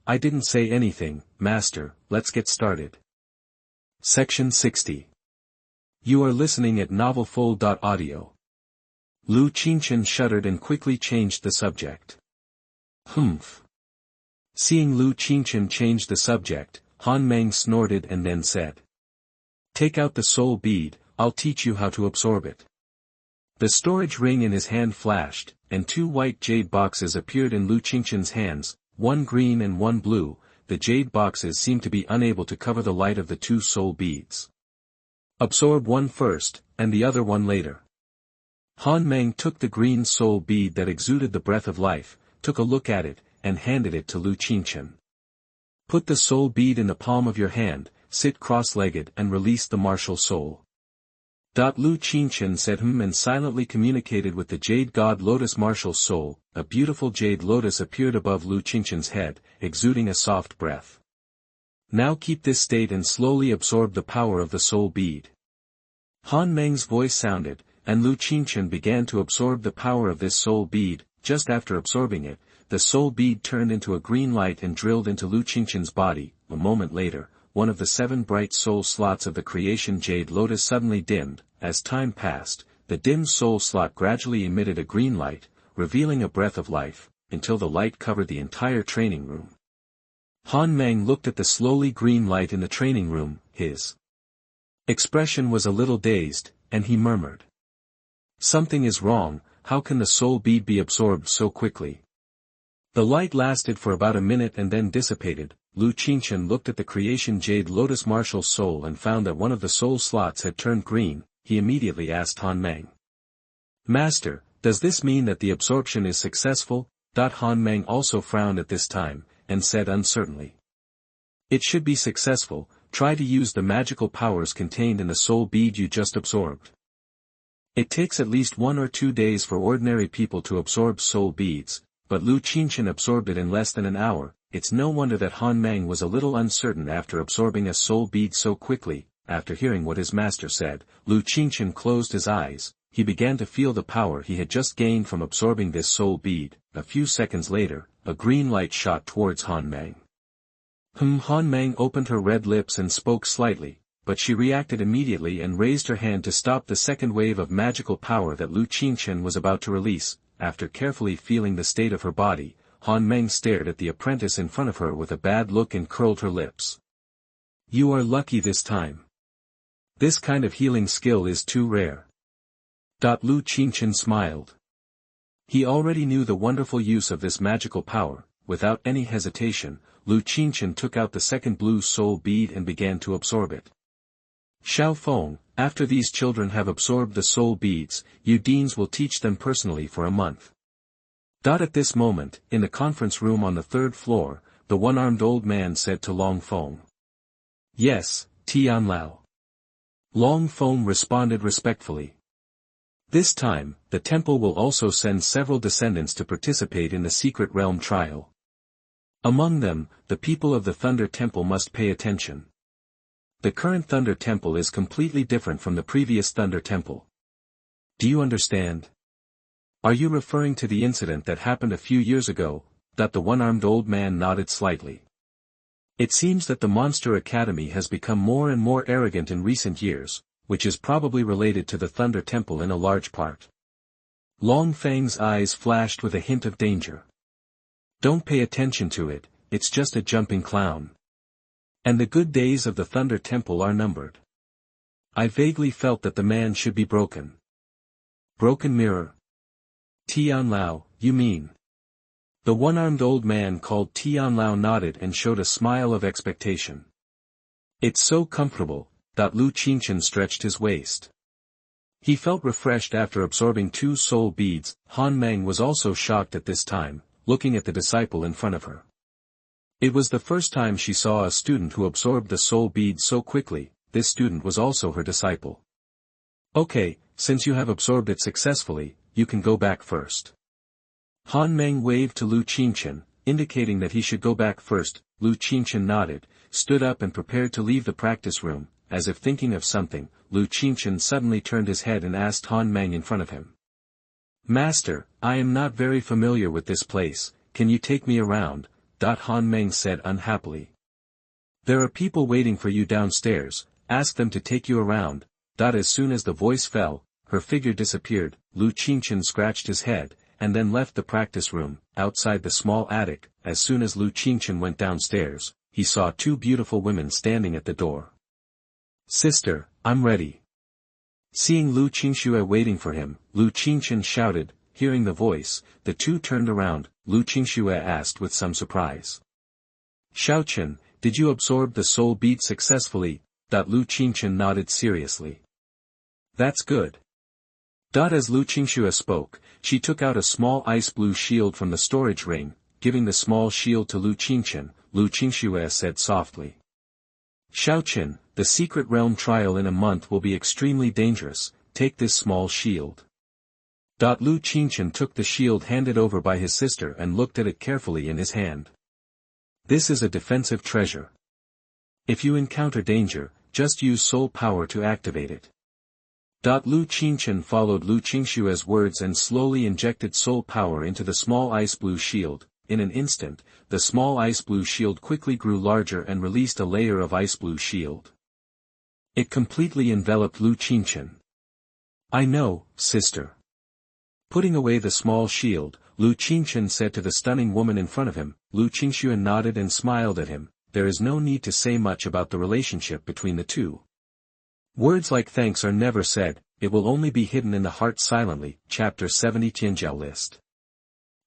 I didn't say anything, master, let's get started." Section 60. You are listening at novelfull.audio. Lu Qingchen shuddered and quickly changed the subject. "Humph." Seeing Lu Qingchen change the subject, Han Meng snorted and then said. "Take out the soul bead, I'll teach you how to absorb it." The storage ring in his hand flashed, and two white jade boxes appeared in Lu Qingchen's hands, one green and one blue. The jade boxes seemed to be unable to cover the light of the two soul beads. "Absorb one first, and the other one later." Han Meng took the green soul bead that exuded the breath of life, took a look at it, and handed it to Lu Qingchen. "Put the soul bead in the palm of your hand, sit cross-legged and release the martial soul." Lu Qingchen said and silently communicated with the jade god lotus martial soul. A beautiful jade lotus appeared above Lu Qingchen's head, exuding a soft breath. "Now keep this state and slowly absorb the power of the soul bead." Han Meng's voice sounded, and Lu Qingchen began to absorb the power of this soul bead. Just after absorbing it, the soul bead turned into a green light and drilled into Lu Qingchen's body. A moment later, one of the 7 bright soul slots of the creation jade lotus suddenly dimmed. As time passed, the dim soul slot gradually emitted a green light, revealing a breath of life, until the light covered the entire training room. Han Meng looked at the slowly green light in the training room. His Expression was a little dazed, and he murmured. Something is wrong, how can the soul bead be absorbed so quickly? The light lasted for about a minute and then dissipated. Qingchen looked at the creation jade lotus martial soul and found that one of the soul slots had turned green. He immediately asked Han Meng. Master, does this mean that the absorption is successful? Han Meng also frowned at this time, and said uncertainly. It should be successful, try to use the magical powers contained in the soul bead you just absorbed. It takes at least 1 or 2 days for ordinary people to absorb soul beads, but Qingchen absorbed it in less than an hour. It's no wonder that Han Meng was a little uncertain after absorbing a soul bead so quickly. After hearing what his master said, Qingchen closed his eyes. He began to feel the power he had just gained from absorbing this soul bead. A few seconds later, a green light shot towards Han Meng. Han Meng opened her red lips and spoke slightly, but she reacted immediately and raised her hand to stop the second wave of magical power that Qingchen was about to release. After carefully feeling the state of her body, Han Meng stared at the apprentice in front of her with a bad look and curled her lips. You are lucky this time. This kind of healing skill is too rare. Qingchen smiled. He already knew the wonderful use of this magical power. Without any hesitation, Qingchen took out the second blue soul bead and began to absorb it. Xiao Feng, after these children have absorbed the soul beads, you deans will teach them personally for a month. At this moment, in the conference room on the 3rd floor, the one-armed old man said to Long Feng. Yes, Tian Lao. Long Feng responded respectfully. This time, the temple will also send several descendants to participate in the secret realm trial. Among them, the people of the Thunder Temple must pay attention. The current Thunder Temple is completely different from the previous Thunder Temple. Do you understand? Are you referring to the incident that happened a few years ago? The one-armed old man nodded slightly. It seems that the Monster Academy has become more and more arrogant in recent years, which is probably related to the Thunder Temple in a large part. Long Feng's eyes flashed with a hint of danger. Don't pay attention to it, it's just a jumping clown. And the good days of the Thunder Temple are numbered. I vaguely felt that the man should be broken. Broken mirror. Tian Lao, you mean? The one-armed old man called Tian Lao nodded and showed a smile of expectation. It's so comfortable. Qingchen stretched his waist. He felt refreshed after absorbing 2 soul beads. Han Meng was also shocked at this time, looking at the disciple in front of her. It was the first time she saw a student who absorbed the soul bead so quickly. This student was also her disciple. Okay, since you have absorbed it successfully, you can go back first. Han Meng waved to Qingchen, indicating that he should go back first. Qingchen nodded, stood up and prepared to leave the practice room. As if thinking of something, Qingchen suddenly turned his head and asked Han Meng in front of him. Master, I am not very familiar with this place, can you take me around? Han Meng said unhappily. There are people waiting for you downstairs, ask them to take you around. As soon as the voice fell, her figure disappeared. Qingchen scratched his head, and then left the practice room. Outside the small attic, as soon as Qingchen went downstairs, he saw 2 beautiful women standing at the door. Sister, I'm ready. Seeing Qingxue waiting for him, Qingchen shouted. Hearing the voice, the 2 turned around. Qingxue asked with some surprise. Xiaochen, did you absorb the soul bead successfully? Qingchen nodded seriously. That's good. As Qingxue spoke, she took out a small ice blue shield from the storage ring, giving the small shield to Qingchen. Qingxue said softly. Xiaochen, the secret realm trial in a month will be extremely dangerous, take this small shield. Qingchen took the shield handed over by his sister and looked at it carefully in his hand. This is a defensive treasure. If you encounter danger, just use soul power to activate it. Qingchen followed Qingxue's words and slowly injected soul power into the small ice blue shield. In an instant, the small ice blue shield quickly grew larger and released a layer of ice blue shield. It completely enveloped Qingchen. I know, sister. Putting away the small shield, Qingchen said to the stunning woman in front of him. Qingxue nodded and smiled at him. There is no need to say much about the relationship between the 2. Words like thanks are never said, it will only be hidden in the heart silently. Chapter 70 Tianjiao List.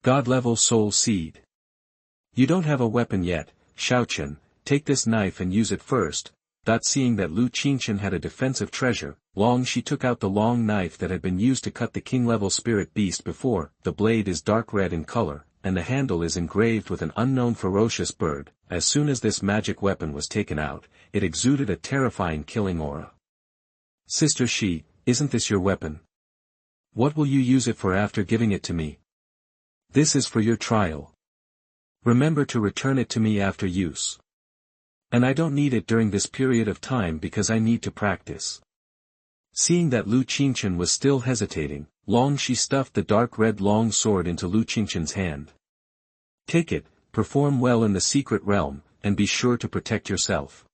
God-level soul seed. You don't have a weapon yet, Shaochen, take this knife and use it first. Seeing that Lu Qingchen had a defensive treasure, she took out the long knife that had been used to cut the king-level spirit beast before. The blade is dark red in color, and the handle is engraved with an unknown ferocious bird. As soon as this magic weapon was taken out, it exuded a terrifying killing aura. Sister Shi, isn't this your weapon? What will you use it for after giving it to me? This is for your trial. Remember to return it to me after use. And I don't need it during this period of time because I need to practice. Seeing that Lu Qingchen was still hesitating, Shi stuffed the dark red long sword into Lu Qingchen's hand. Take it, perform well in the secret realm, and be sure to protect yourself.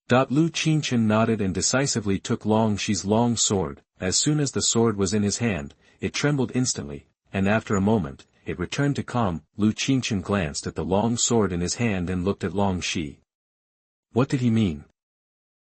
Lu Qingchen nodded and decisively took Shi's long sword. As soon as the sword was in his hand, it trembled instantly, and after a moment, it returned to calm. Lu Qingchen glanced at the long sword in his hand and looked at Shi. What did he mean?